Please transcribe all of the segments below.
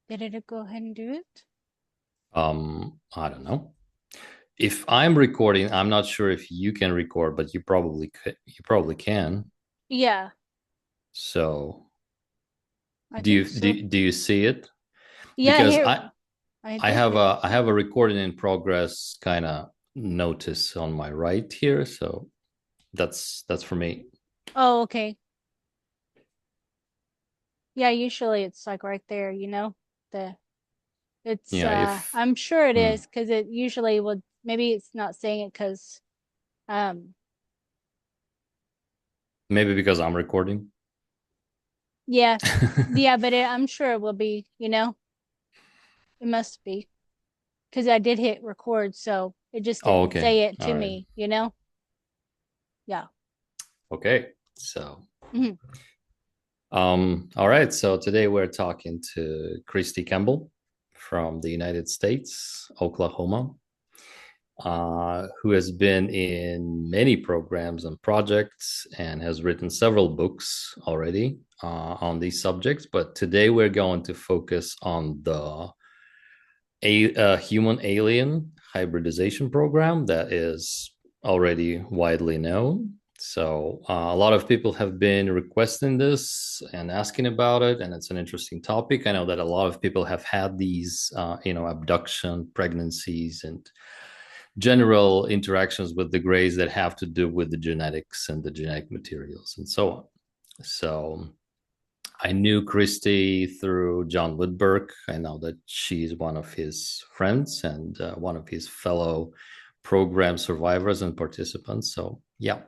Did it go ahead and do it? I don't know. If I'm recording, I'm not sure if you can record, but you probably could, you probably can. Yeah, So I do you think so. do you see it? Yeah, Because here I I I did. have a recording in progress kind of notice on my right here, so that's for me. Oh, okay. Yeah, usually it's like right there, The it's Yeah, if I'm sure it hmm, is because it usually would maybe it's not saying it because um maybe because I'm recording. yeah. Yeah, but I'm sure it will be, It must be because I did hit record, so it just Oh, didn't okay. say it to All right. me. Yeah. Okay. So Mhm. all right. So today we're talking to Christy Campbell from the United States, Oklahoma, who has been in many programs and projects and has written several books already on these subjects. But today we're going to focus on the human alien hybridization program that is already widely known. So a lot of people have been requesting this and asking about it, and it's an interesting topic. I know that a lot of people have had these, abduction, pregnancies, and general interactions with the grays that have to do with the genetics and the genetic materials and so on. So I knew Christy through John Woodberg. I know that she's one of his friends and one of his fellow program survivors and participants. So yeah,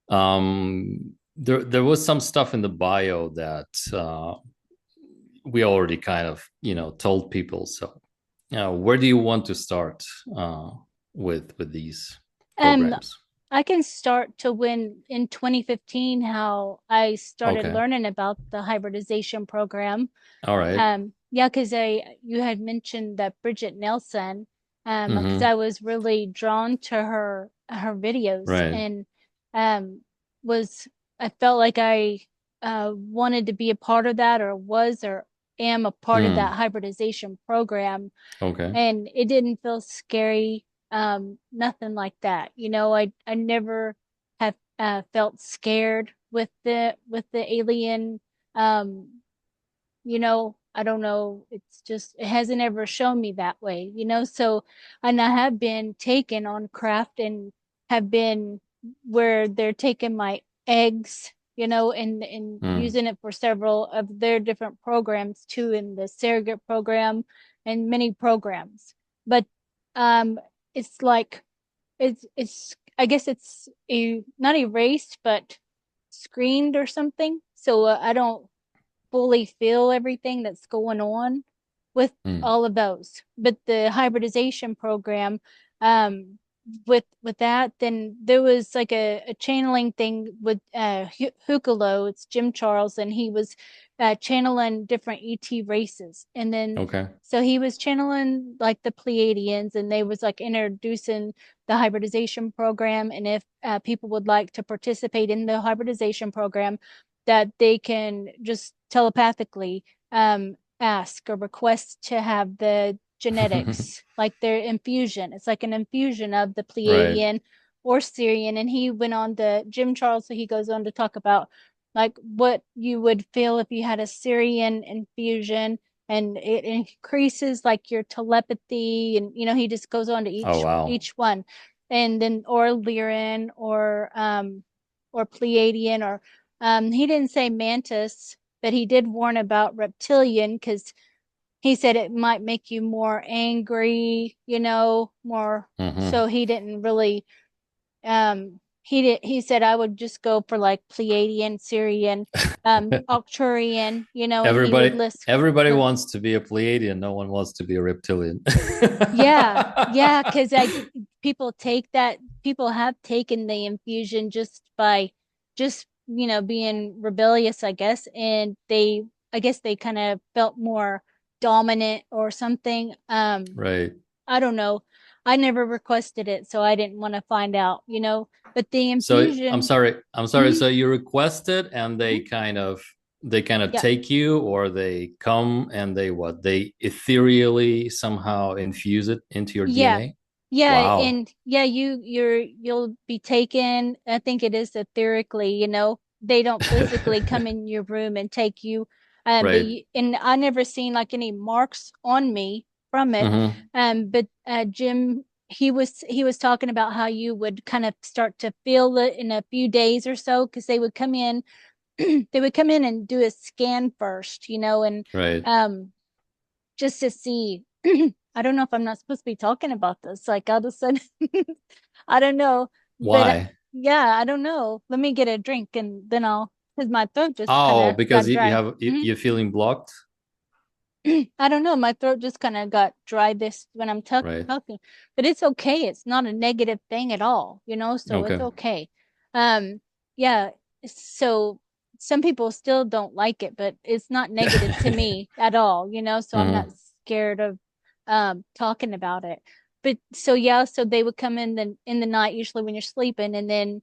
there was some stuff in the bio that we already kind of told people. So where do you want to start uh, with these Um, programs? I can start to when in 2015 how I started Okay, learning about the hybridization program. all right. Yeah, because I you had mentioned that Bridget Nelson, because Mm-hmm. I was really drawn to her videos Right. and um was I felt like I wanted to be a part of that or am a part of that Mm. hybridization program, Okay. and it didn't feel scary, nothing like that. I never have felt scared with the alien. I don't know, it's just it hasn't ever shown me that way. So, and I have been taken on craft and have been where they're taking my eggs, and Mm. using it for several of their different programs too, in the surrogate program and many programs. But um it's like it's I guess it's not erased but screened or something. So I don't fully feel everything that's going on with Mm. all of those. But the hybridization program, um, with that, then there was like a channeling thing with Hucalo. It's Jim Charles, and he was channeling different ET races, and then Okay. so he was channeling like the Pleiadians, and they was like introducing the hybridization program, and if people would like to participate in the hybridization program, that they can just telepathically ask or request to have the genetics, like their infusion. It's like an infusion of the Right. Pleiadian or Syrian. And he went on to Jim Charles, so he goes on to talk about like what you would feel if you had a Syrian infusion, and it increases like your telepathy, and he just goes on to Oh, wow. each one, and then or Lyran or Pleiadian, or he didn't say mantis, but he did warn about reptilian because he said it might make you more angry, more. Mm-hmm. So he didn't really. He said I would just go for like Pleiadian, Syrian, Arcturian, and he would everybody list. everybody List wants to be a Pleiadian. No one wants to be a reptilian. Yeah, yeah, because people take that. People have taken the infusion just by just being rebellious, I guess, and I guess they kind of felt more dominant or something. Right. I don't know. I never requested it, so I didn't want to find out. But the So I'm infusion. sorry. I'm sorry. Mhm, So you requested and they mhm. kind of they kind of Yeah. take you, or they come and they what? They ethereally somehow infuse it into your Yeah. DNA? Yeah, Wow. and yeah, you'll be taken, I think it is etherically, they don't physically come in your room and take you. Right. And I never seen like any marks on me from it. Mm-hmm. But Jim, he was talking about how you would kind of start to feel it in a few days or so, because they would come in, they would come in and do a scan first, and Right. um just to see. I don't know if I'm not supposed to be talking about this. Like all of a sudden, I don't know. But Why? yeah, I don't know. Let me get a drink and then because my throat just kind Oh, of because got you dry. have you're feeling blocked? I don't know. My throat just kind of got dry this when I'm Right. talking, but it's okay. It's not a negative thing at all, so it's Okay. okay. Um, yeah. So some people still don't like it, but it's not negative to me at all, so I'm not Mm-hmm. scared of talking about it. But so yeah, so they would come in the night, usually when you're sleeping, and then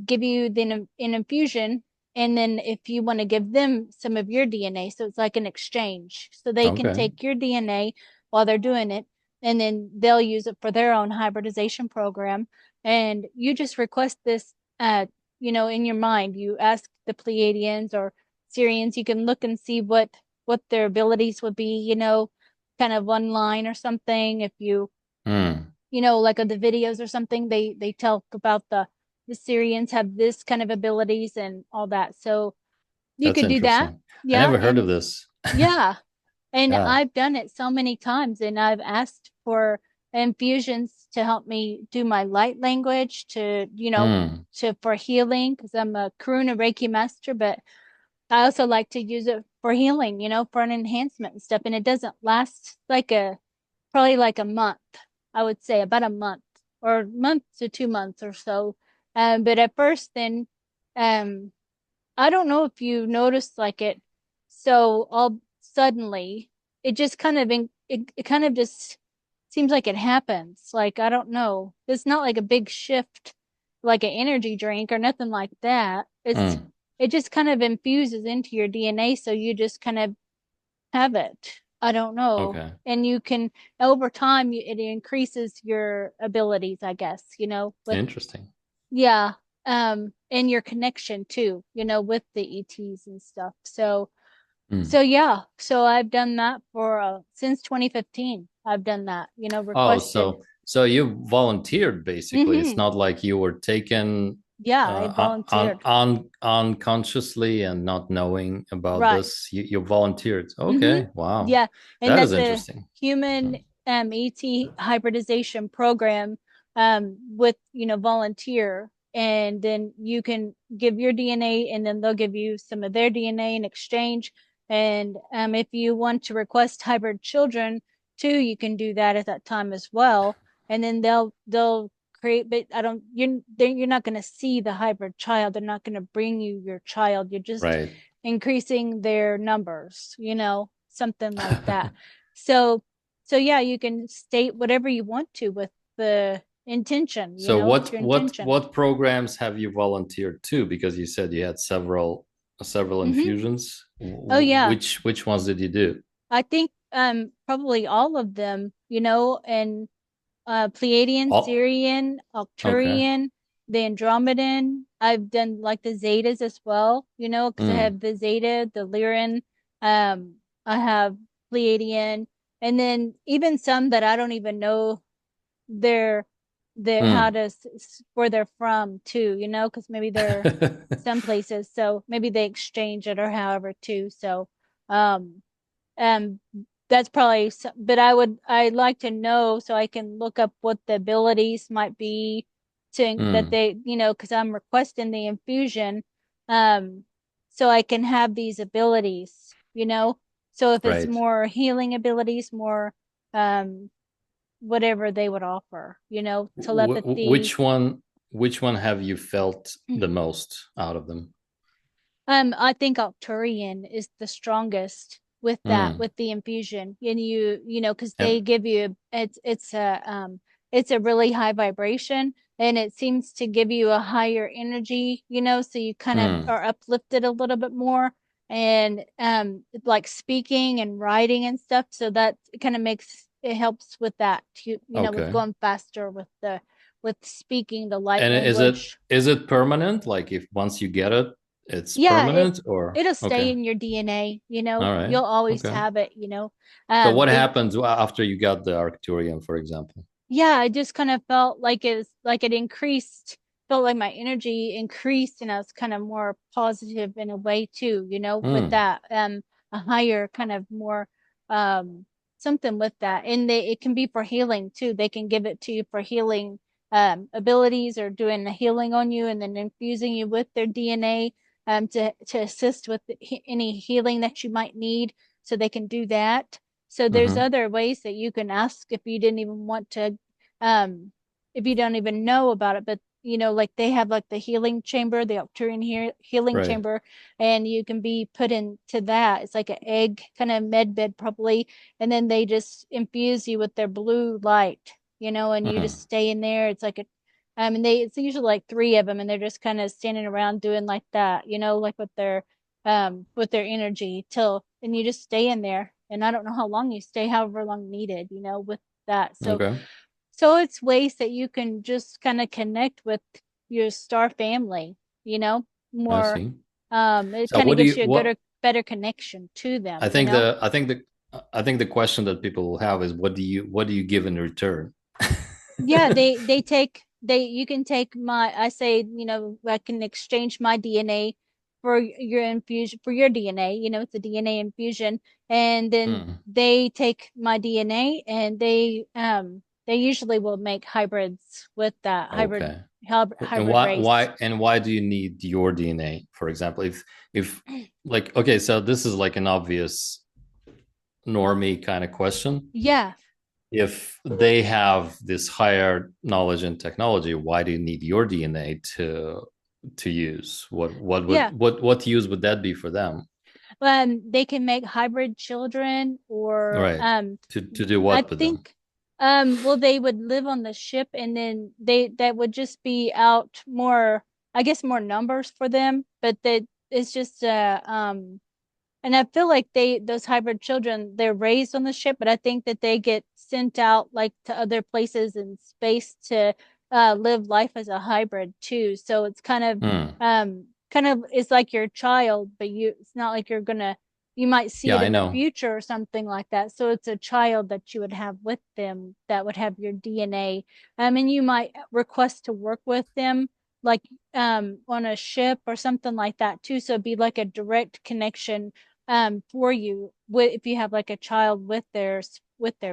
give you then an infusion, and then if you want to give them some of your DNA, so it's like an exchange. So they can Okay. take your DNA while they're doing it, and then they'll use it for their own hybridization program. And you just request this, in your mind. You ask the Pleiadians or Syrians, you can look and see what their abilities would be, kind of one line or something. If you Mm. like on the videos or something, they talk about the Syrians have this kind of abilities and all that. So you That's could do that. interesting. I Yeah. never heard of And this. yeah. And Yeah. I've done it so many times, and I've asked for infusions to help me do my light language Mm. for healing, because I'm a Karuna Reiki master, but I also like to use it for healing, for an enhancement and stuff. And it doesn't last probably like a month, I would say about a month or month to 2 months or so. But at first, then, um, I don't know if you noticed like it. So all suddenly, it just kind of it kind of just seems like it happens. Like I don't know. It's not like a big shift, like an energy drink or nothing like that. Mm. It just kind of infuses into your DNA, so you just kind of have it. I don't know. Okay. And you can, over time, it increases your abilities, I guess, with, Interesting. yeah, and your connection too, with the ETs and stuff. So Mm. yeah, so I've done that for since 2015. I've done that, Oh, requested. so you volunteered basically. It's Hmm. not like you were taken Yeah, I volunteered. unconsciously and not knowing about Right. this. You volunteered. Hmm. Okay. Wow. Yeah, and That is that's a interesting. human Mm. ET hybridization program with volunteer, and then you can give your DNA, and then they'll give you some of their DNA in exchange. And if you want to request hybrid children too, you can do that at that time as well. And then they'll create, but I don't you're not going to see the hybrid child. They're not going to bring you your child. You're just Right. increasing their numbers, something like that. So, so yeah, you can state whatever you want to with the intention, So it's your intention. what programs have you volunteered to? Because you said you had several Hmm. infusions. Oh yeah, Which ones did you do? I think probably all of them, and Pleiadian, All. Syrian, Okay. Arcturian, the Andromedan. I've done like the Zetas as well, because I Mm. have the Zeta, the Lyran, I have Pleiadian, and then even some that I don't even know their how Mm. to where they're from too, because maybe they're some places, so maybe they exchange it or however too. So, um, um, that's probably, but I'd like to know so I can look up what the abilities might be to that Mm. they, because I'm requesting the infusion, um, so I can have these abilities. So if it's Right. more healing abilities, more, um, whatever they would offer, telepathy. Which one have you felt the most out of them? I think Arcturian is the strongest with that, Mm. with the infusion. And because they And give you it's a really high vibration, and it seems to give you a higher energy, so you kind of mm. are uplifted a little bit more. and like speaking and writing and stuff. So that kind of makes it helps with that, with Okay. going faster with the with speaking the light And language. is it permanent? Like if once you get it, it's Yeah, permanent or it'll stay okay. in your DNA, All right. you'll always Okay. have it, So what it happens after you got the Arcturian, for example? yeah, I just kind of felt like it increased, felt like my energy increased, and I was kind of more positive in a way too, with Hmm. that, a higher kind of more, um, something with that. And it can be for healing too. They can give it to you for healing, abilities, or doing a healing on you and then infusing you with their DNA, to assist with any healing that you might need. So they can do that. So there's Mm-hmm. other ways that you can ask if you didn't even want to, um, if you don't even know about it. But like they have like the healing chamber, the Arcturian healing Right. chamber, and you can be put into that. It's like an egg kind of med bed probably, and then they just infuse you with their blue light, and you just Hmm. stay in there. It's like a and they it's usually like three of them, and they're just kind of standing around doing like that, like with their energy till, and you just stay in there. And I don't know how long you stay, however long needed, with that. Okay. So it's ways that you can just kind of connect with your star family, you know, I more, see. it So kind of what do gives you you a what good, better connection to I them. think I think the question that people will have is what do you give in return? Yeah, you can take I say, I can exchange my DNA for your infusion, for your DNA, it's a DNA infusion. And then Hmm. they take my DNA, and they usually will make hybrids with that Okay. And hybrid race. why do you need your DNA, for example? If like okay, so this is like an obvious normie kind of question. Yeah. If they have this higher knowledge and technology, why do you need your DNA to use? Yeah. What use would that be for them? They can make hybrid children, or Right. To do I what with them? think, well, they would live on the ship, and then that would just be out more, I guess, more numbers for them. But that it's just, and I feel like those hybrid children, they're raised on the ship, but I think that they get sent out like to other places in space to, live life as a hybrid too. So it's Hmm. kind of it's like your child, but it's not like you might see Yeah, it I in the know. future or something like that. So it's a child that you would have with them that would have your DNA. And you might request to work with them, like, on a ship or something like that too. So it'd be like a direct connection, for you, if you have like a child with their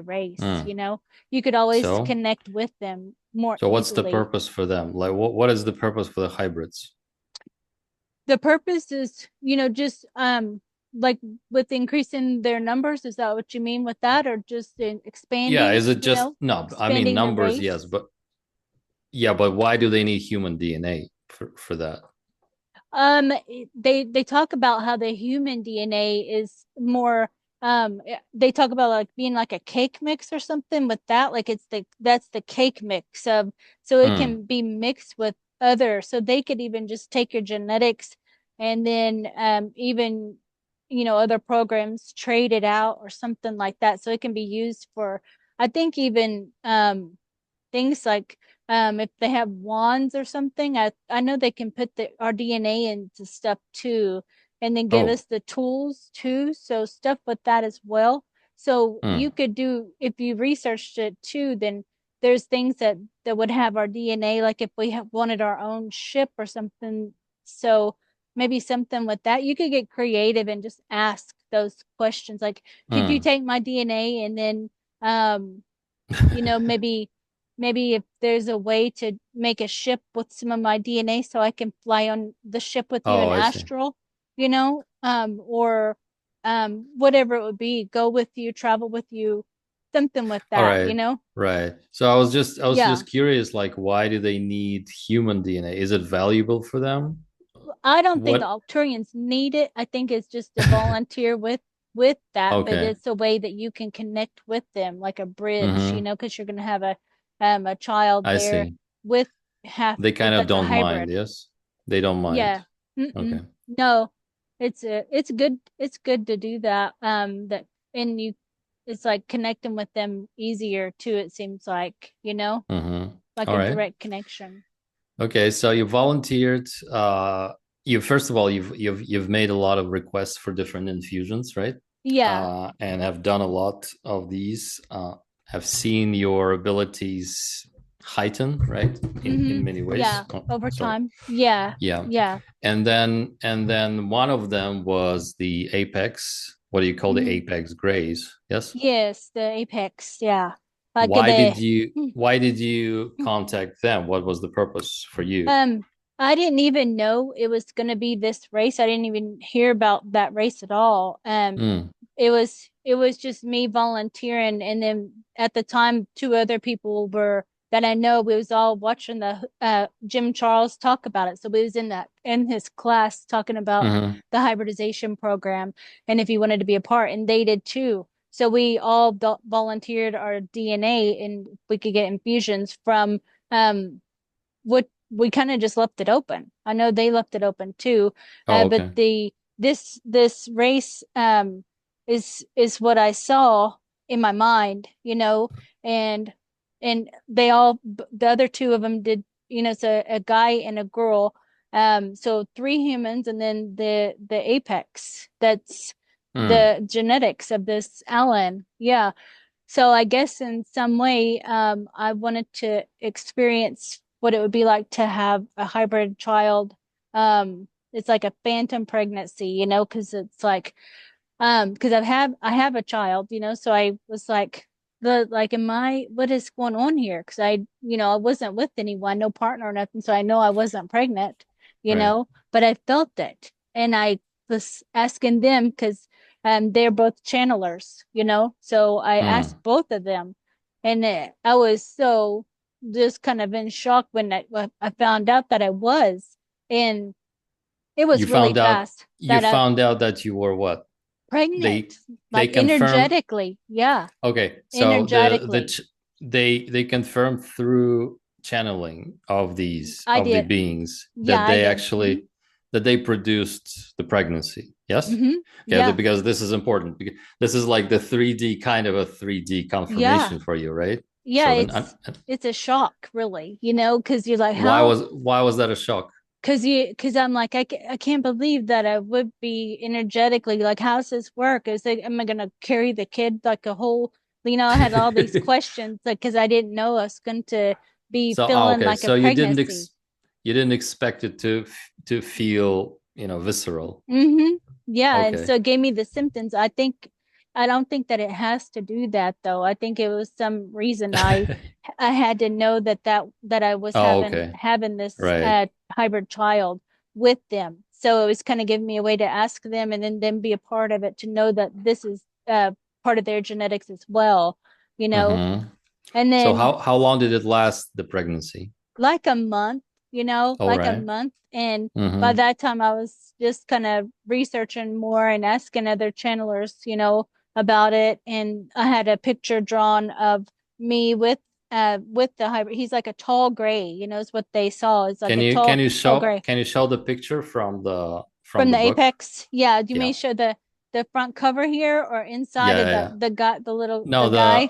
race, Hmm. you could always So connect with them more so what's the easily. purpose for them? Like what is the purpose for the hybrids? The purpose is, just, like, with increasing their numbers. Is that what you mean with that, or just in Yeah, expanding, is it just no, I mean expanding the numbers, yes, race? but yeah, but why do they need human DNA for that? They talk about how the human DNA is more, they talk about like being like a cake mix or something with that. Like that's the cake mix of, so it Hmm. can be mixed with other, so they could even just take your genetics, and then, even, other programs trade it out or something like that. So it can be used for, I think, even, things like, if they have wands or something. I know they can put our DNA into stuff too, and then give Oh. us the tools too. So stuff with that as well. So you Hmm. could do, if you researched it too, then there's things that would have our DNA, like if we wanted our own ship or something. So maybe something with that. You could get creative and just ask those questions, like, could you Hmm. take my DNA, and then, um maybe if there's a way to make a ship with some of my DNA, so I can fly on the ship with you Oh, in I see. astral, or, whatever it would be, go with you, travel with you, something with All that, right. Right. So I was Yeah. just curious, like, why do they need human DNA? Is it valuable for them? I don't think the What? Arcturians need it. I think it's just a volunteer with that, but Okay. it's a way that you can connect with them, like a bridge, Mm-hmm. because you're going to have a child I there see. with half They kind with of that's a don't mind, hybrid. yes? They don't mind. Yeah. Mm-mm. Okay. No. it's good to do that. That and you it's like connecting with them easier too, it seems like, Mm-hmm. like All a right. direct connection. Okay, so you volunteered. You first of all, you've made a lot of requests for different infusions, right? Yeah. And have done a lot of these. Have seen your abilities heighten, right? In many ways. Yeah. Oh, Over sorry. time. Yeah. Yeah, Yeah. and then one of them was the apex. What do you call the hmm apex grays? Yes. Yes, the apex. Yeah. Like Why the did you why did you contact them? What was the purpose for you? Um, I didn't even know it was going to be this race. I didn't even hear about that race at all. Mm, It was just me volunteering, and then at the time, two other people were that I know. We was all watching the Jim Charles talk about it. So we was in his class talking about mm-hmm. the hybridization program, and if he wanted to be a part, and they did too. So we all volunteered our DNA, and we could get infusions from what we kind of just left it open. I know they left it open too, Oh, but okay. this race is what I saw in my mind, and they all the other two of them did, it's a guy and a girl, so three humans and then the apex that's Mm. the genetics of this Alan. Yeah. So I guess in some way, I wanted to experience what it would be like to have a hybrid child. It's like a phantom pregnancy, because it's like, because I have a child, so I was like, what is going on here? Because I wasn't with anyone, no partner or nothing, so I know I wasn't pregnant, Right. but I felt it, and I was asking them because they're both channelers, so I asked Mm. both of them, and I was so just kind of in shock when I found out that I was, and it You was really found out fast you that I found out that you were what? pregnant, They like confirmed. energetically. Yeah, Okay, so energetically. they confirmed through channeling of I the did. beings Yeah, that I they did. actually that they produced the pregnancy. Yes. Okay, Yeah, because this is important. Because this is like the 3D kind of a 3D yeah, confirmation for you, right? yeah. So then, It's a shock, really, because you're like, why was that a shock? because I'm like, I can't believe that I would be energetically like, how's this work? Is it, am I gonna carry the kid like a whole, I had all these questions, like, because I didn't know I was going to be So, feeling okay, like a so pregnancy. you didn't expect it to feel, visceral. Mm-hmm. Yeah, and Okay. so it gave me the symptoms. I don't think that it has to do that though. I think it was some reason I had to know that I was Oh, having okay. having this Right. hybrid child with them. So it was kind of giving me a way to ask them and then them be a part of it, to know that this is part of their genetics as well, you know. Mm-hmm. And So then how long did it last, the pregnancy? like a month, All like a right. month. And by Mm-hmm. that time, I was just kind of researching more and asking other channelers, about it. And I had a picture drawn of me with the hybrid. He's like a tall gray, is what they saw. It's like Can a you can tall, you tall show gray can you show the picture from from the the book? apex. Yeah, you Yeah. may show the front cover here or inside Yeah, of yeah, the yeah. the guy, the No, guy.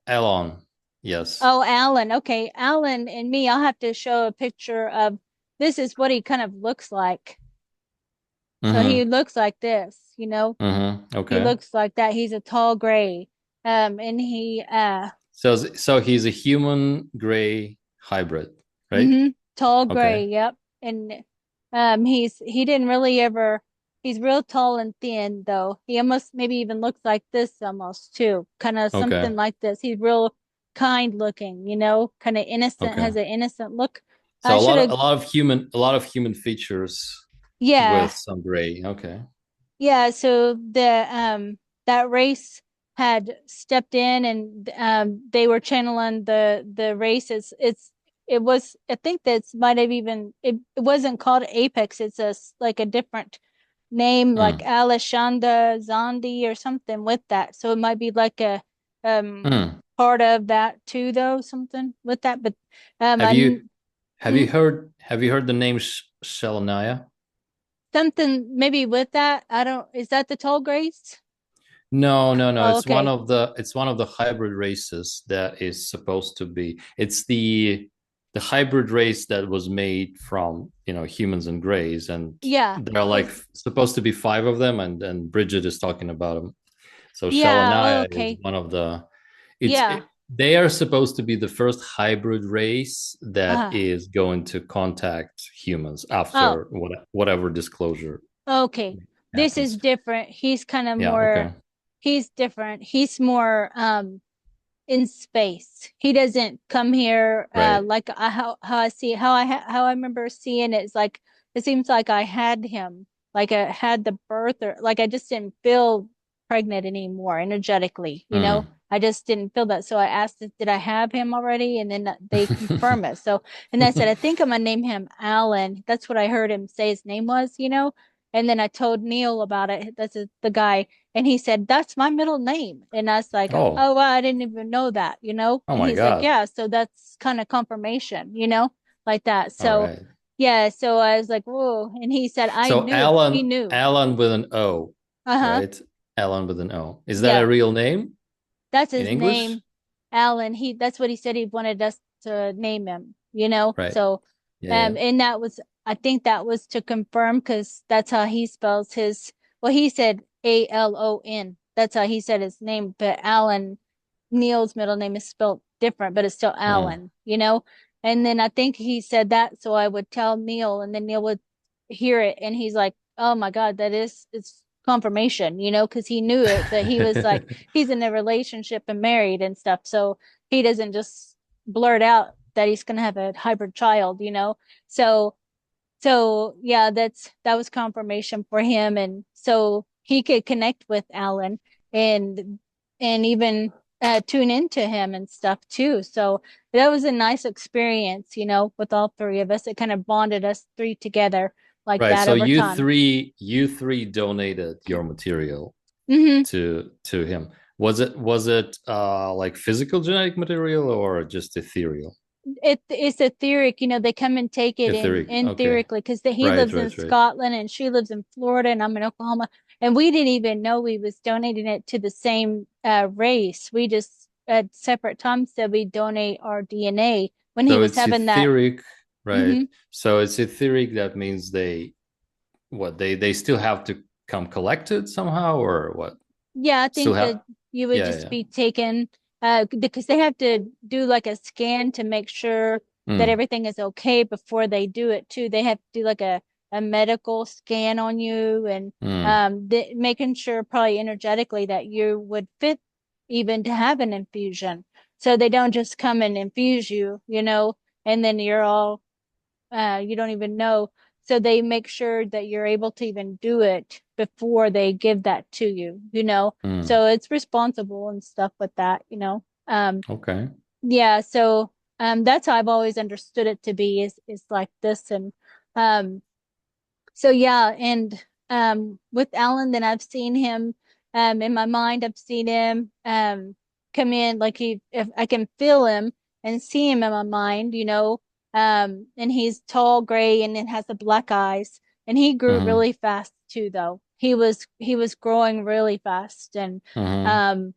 Elon. Yes. Oh, Alan. Okay. Alan and me, I'll have to show a picture of this is what he kind of looks like. So he Mm-hmm. looks like this, Mm-hmm. he Okay. looks like that. He's a tall gray. And he So he's a human gray hybrid, right? tall Okay. gray, yep. And he didn't really ever he's real tall and thin though. He almost maybe even looks like this almost too. Kind of something Okay. like this. He's real kind looking, kind of innocent, Okay. has an innocent look. I So should have a lot of human features yeah. with some gray. Okay. Yeah, so that race had stepped in and they were channeling the races. It was, I think that's might have even it wasn't called Apex. It's like a different name, like Mm. Alashanda Zondi or something with that. So it might be like a um Mm. part of that too though, something with that. But Have I you hmm? have you heard the name Shelania? something maybe with that. I don't, is that the tall grays? No, no, no. Oh, okay. It's one of the hybrid races that is supposed to be. It's the hybrid race that was made from, humans and greys, and Yeah. there are like Is supposed to be five of them, and Bridget is talking about them. So yeah, oh, Shalania is okay. one of the. Yeah. They are supposed to be the first hybrid race that Uh, is going to contact humans oh, after whatever disclosure okay. This is happens. different. He's kind of Yeah. more, Okay. he's different. He's more in space. He doesn't come here Right. like how I see how I remember seeing it is like it seems like I had him like I had the birth or like I just didn't feel pregnant anymore energetically, you know. Mm. I just didn't feel that. So I asked did I have him already? And then they confirm it. So and I said I think I'm gonna name him Alan. That's what I heard him say his name was, you know. And then I told Neil about it. The guy and he said, that's my middle name. And I was like, Oh, oh, wow, I didn't even know that, you know? oh And my he's like, God. yeah, so that's kind of confirmation, you know, like that. All So, right. yeah, so I was like, whoa. And he said, I So knew, he Alan, knew. Alan with an O, Uh-huh. right? Alan with an O. Is that a Yeah, real name that's in his English? name, Alan. That's what he said he wanted us to name him, you know? Right. So, Yeah, yeah. and that was, I think that was to confirm because that's how he spells his, well, he said Alon. That's how he said his name, but Alan Neil's middle name is spelled different, but it's still Mm. Alan, you know? And then I think he said that, so I would tell Neil, and then Neil would hear it, and he's like, "Oh my God, it's confirmation," you know, because he knew it, but he was like, he's in a relationship and married and stuff, so he doesn't just blurt out that he's gonna have a hybrid child, you know? So yeah, that was confirmation for him, and so he could connect with Alan and even tune into him and stuff too. So that was a nice experience, you know, with all three of us. It kind of bonded us three together like Right. that So over time. you three donated your material Hmm. to him. Was it like physical genetic material or just ethereal? It's etheric, you know, they come and take it Etheric. in Okay. theoretically because he Right, lives in right, right. Scotland and she lives in Florida and I'm in Oklahoma. And we didn't even know we was donating it to the same race. We just at separate times said we donate our DNA when he So was it's having that. etheric, right? Hmm. So it's etheric. That means they still have to come collect it somehow, or what? Yeah, I Still think that have, you would yeah, just yeah. be taken because they have to do like a scan to make sure that Mm, everything is okay before they do it too. They have to do like a medical scan on you and mm, making sure probably energetically that you would fit even to have an infusion. So they don't just come and infuse you, you know, and then you're all you don't even know. So they make sure that you're able to even do it before they give that to you, you know. mm. So it's responsible and stuff with that, you know. Okay. Yeah, so that's how I've always understood it to be is like this and um so yeah, and with Alan, then I've seen him in my mind, I've seen him come in like he if I can feel him and see him in my mind, you know. And he's tall, gray, and then has the black eyes. And he grew Mm-hmm. really fast too, though. He was growing really fast Mm-hmm. um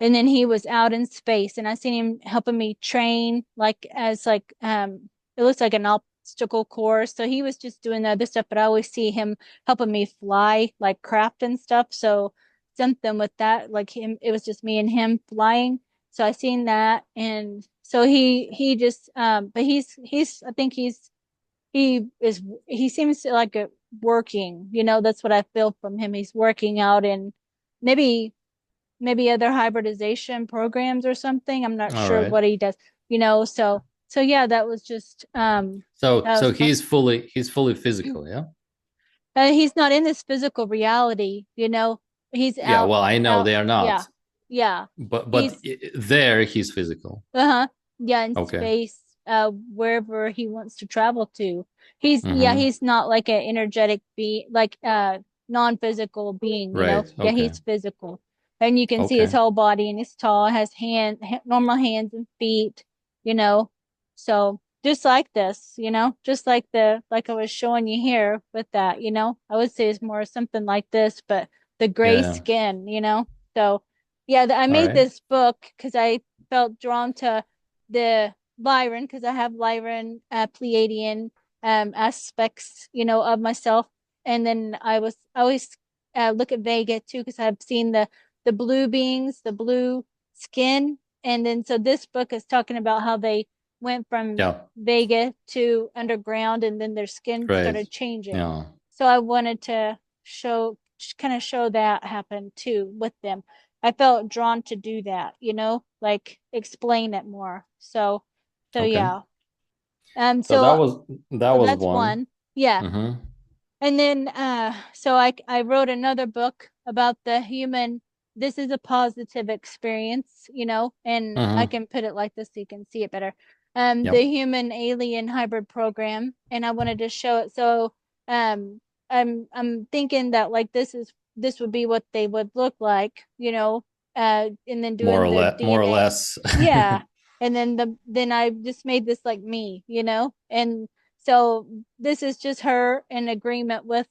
and then he was out in space and I seen him helping me train like as like it looks like an obstacle course. So he was just doing the other stuff, but I always see him helping me fly like craft and stuff. So something with that, like him, it was just me and him flying. So I seen that and so he just but he's I think he seems to like it working, you know, that's what I feel from him. He's working out and maybe other hybridization programs or something. I'm not All sure right. what he does, you know. So yeah, that was just So that was so fun. he's fully physical, yeah? He's not in this physical reality, you know. He's Yeah, out well, I know out they are yeah. not, Yeah. but He's there he's physical. uh-huh. Yeah, in Okay. space, wherever he wants to travel to. Mm-hmm. He's not like an energetic being like non-physical being, you know. Right. Yeah, Okay. he's physical. And you can see his Okay. whole body and he's tall, has normal hands and feet, you know. So just like this, just like like I was showing you here with that, I would say it's more something like this, but the gray Yeah. skin, So yeah, I All made right. this book because I felt drawn to the Lyran because I have Lyran Pleiadian aspects, of myself. And then I always look at Vega too because I've seen the blue beings, the blue skin. And then so this book is talking about how they went from Yeah. Vega to underground and then their skin Great. started changing. Yeah. So I wanted to kind of show that happen too with them. I felt drawn to do that, like explain it more. So Okay. yeah. So that So was that so was that's one. one. Yeah. Mm-hmm. And then so I wrote another book about the human. This is a positive experience, and I Mm-hmm. can put it like this so you can see it better. The Yep. human alien hybrid program, and I wanted to show it. So um I'm thinking that like this would be what they would look like, and then More doing or their less. More or DNA. less. Yeah. And then I just made this like me, and so this is just her in agreement with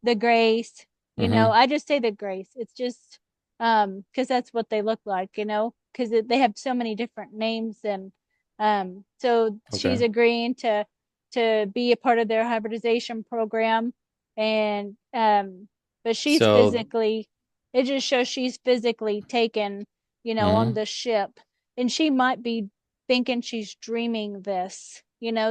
the grace. Mm-hmm. I just say the grace. It's just because that's what they look like, because they have so many different names, and so she's Okay. agreeing to be a part of their hybridization program, and but she's So. physically, it just shows she's physically taken, on Mm-hmm. the ship, and she might be thinking she's dreaming this,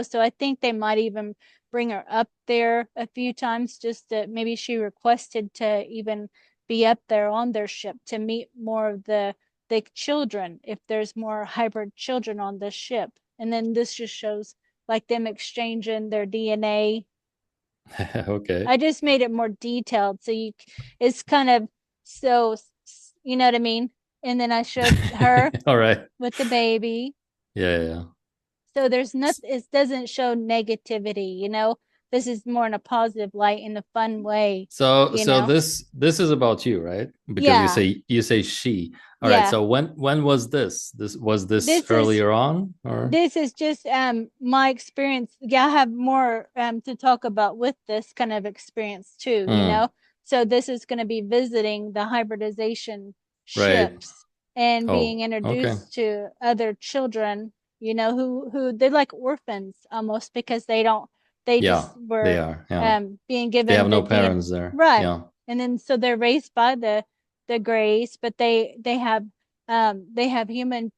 so I think they might even bring her up there a few times, just that maybe she requested to even be up there on their ship to meet more of the children if there's more hybrid children on this ship. And then this just shows like them exchanging their DNA. Okay. I just made it more detailed so it's kind of so, you know what I mean? And then I showed her All right. with the baby. Yeah, yeah, yeah. So there's nothing, it doesn't show negativity, This is more in a positive light in a fun way, So this is about you, right? Because Yeah, you say she. All right. yeah. So when was this? This was this This is earlier on, or? this is just my experience. Yeah, I have more to talk about with this kind of experience too, Mm, So this is going to be visiting the hybridization right. ships and being Oh, okay. introduced to other children, who they're like orphans almost because they just Yeah, they were are. Yeah. being They have given the no DNA. parents there. Right. Yeah. And then so they're raised by the Greys, but they have humans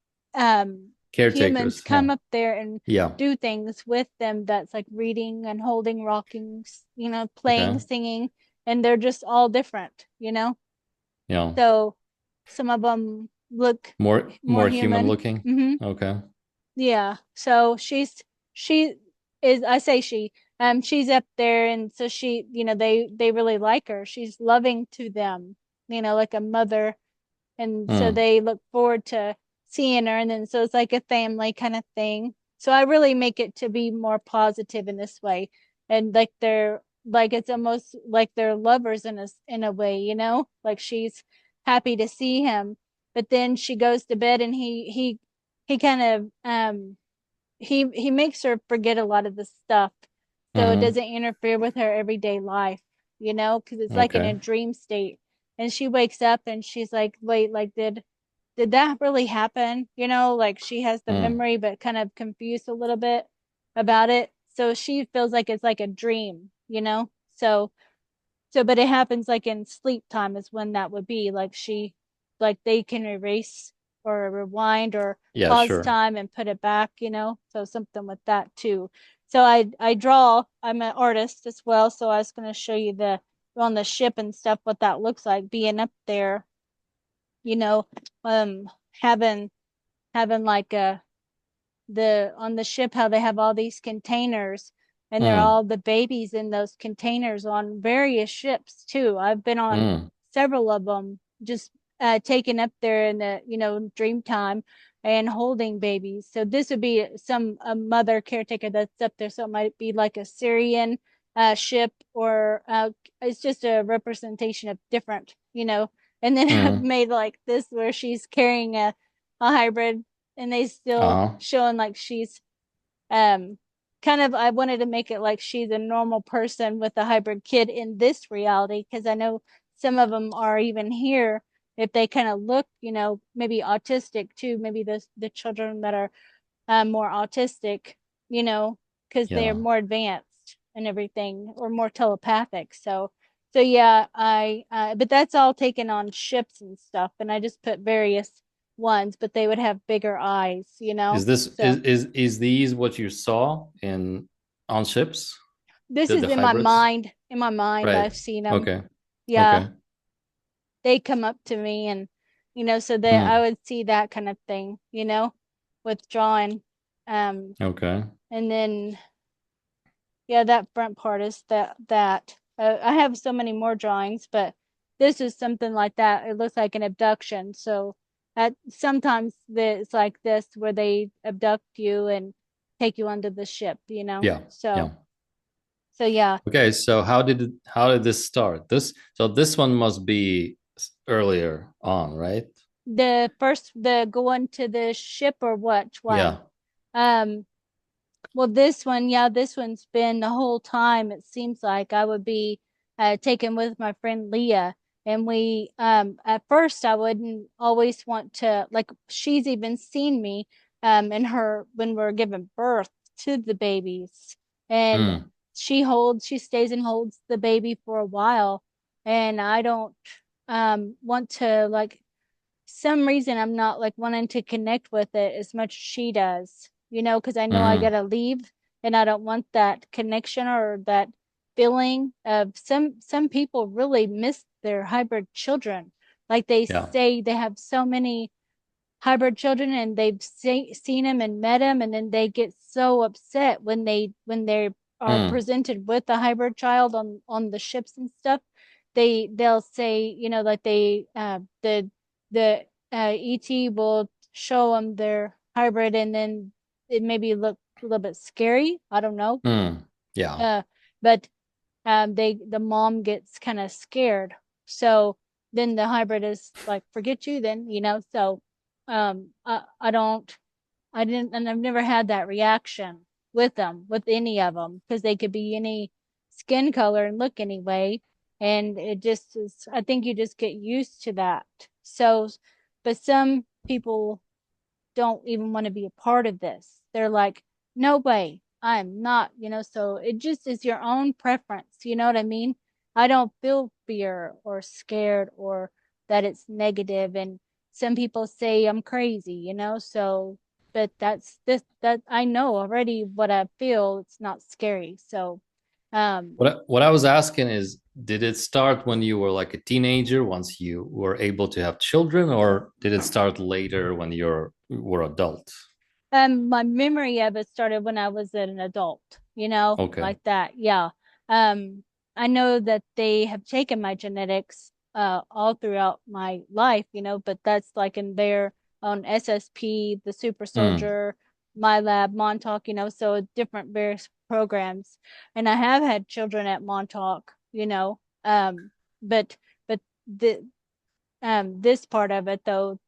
Caretakers. come Yeah. up there and Yeah. do things with them that's like reading and holding, rocking, playing, Okay. singing, and they're just all different. Yeah. So some of them look more More human human. looking. Hmm. Okay. Yeah. So she I say she's up there, and so they really like her. She's loving to them, like a mother, and so Mm, they look forward to seeing her, and then so it's like a family kind of thing. So I really make it to be more positive in this way, and like they're like it's almost like they're lovers in a way, like she's happy to see him, but then she goes to bed and he kind of he makes her forget a lot of the stuff so it mm-hmm. doesn't interfere with her everyday life, because it's like in Okay. a dream state. And she wakes up and she's like, wait, like did that really happen? Like she has the Mm, memory but kind of confused a little bit about it. So she feels like it's like a dream, so but it happens like in sleep time is when that would be like they can erase or rewind or yeah, pause sure. time and put it back, so something with that too. So I draw, I'm an artist as well, so I was going to show you the on the ship and stuff what that looks like being up there, you know um having like the on the ship how they have all these containers, and they're Mm, all the babies in those containers on various ships too. I've been on mm, several of them, just taken up there in the dream time and holding babies. So this would be some a mother caretaker that's up there, so it might be like a Syrian ship, or it's just a representation of different, and then I've mm. made like this where she's carrying a hybrid, and they still Uh-huh. showing like she's um kind of I wanted to make it like she's a normal person with a hybrid kid in this reality, because I know some of them are even here. If they kind of look, maybe autistic too, maybe the children that are more autistic, because they're Yeah. more advanced and everything, or more telepathic. So yeah, but that's all taken on ships and stuff, and I just put various ones, but they would have bigger eyes, Is this So is these what you saw in on ships? this The is in my hybrids? mind. In my mind, Right. I've seen them. Okay. Yeah, Okay. they come up to me, and so that I Mm. would see that kind of thing, withdrawing. Um, Okay. and then yeah, that front part is that. I have so many more drawings, but this is something like that. It looks like an abduction. So sometimes it's like this where they abduct you and take you onto the ship, Yeah. Yeah. So yeah, Okay, so how did this start? This one must be earlier on, right? the going to the ship, or which one? Yeah. Um, Well, this one, yeah, this one's been the whole time. It seems like I would be taken with my friend Leah. And at first, I wouldn't always want to, like, she's even seen me in her when we're giving birth to the babies. And Mm. she stays and holds the baby for a while. And I don't want to, like, some reason I'm not like wanting to connect with it as much as she does, because I know I Hmm. gotta leave, and I don't want that connection or that feeling of some people really miss their hybrid children. Like they Yeah. say they have so many hybrid children, and they've seen them and met them, and then they get so upset when they are Mm. presented with a hybrid child on the ships and stuff. They'll say, like the ET will show them their hybrid, and then it maybe look a little bit scary. I don't know. Mm. Yeah. uh but the mom gets kind of scared. So then the hybrid is like, forget you then, so I don't, I didn't, and I've never had that reaction with them, with any of them, because they could be any skin color and look anyway. And it just is, I think you just get used to that. So, but some people don't even want to be a part of this. They're like, no way, I'm not, so it just is your own preference. You know what I mean? I don't feel fear or scared or that it's negative. And some people say I'm crazy, so, but that I know already what I feel. It's not scary. So, um, What I was asking is, did it start when you were like a teenager, once you were able to have children, or did it start later when were adult? My memory of it started when I was an adult, Okay. like that. Yeah. Um, I know that they have taken my genetics all throughout my life, but that's like in their own SSP, the Super Mm. Soldier, My Lab, Montauk, so different various programs. And I have had children at Montauk, but the this part of it though,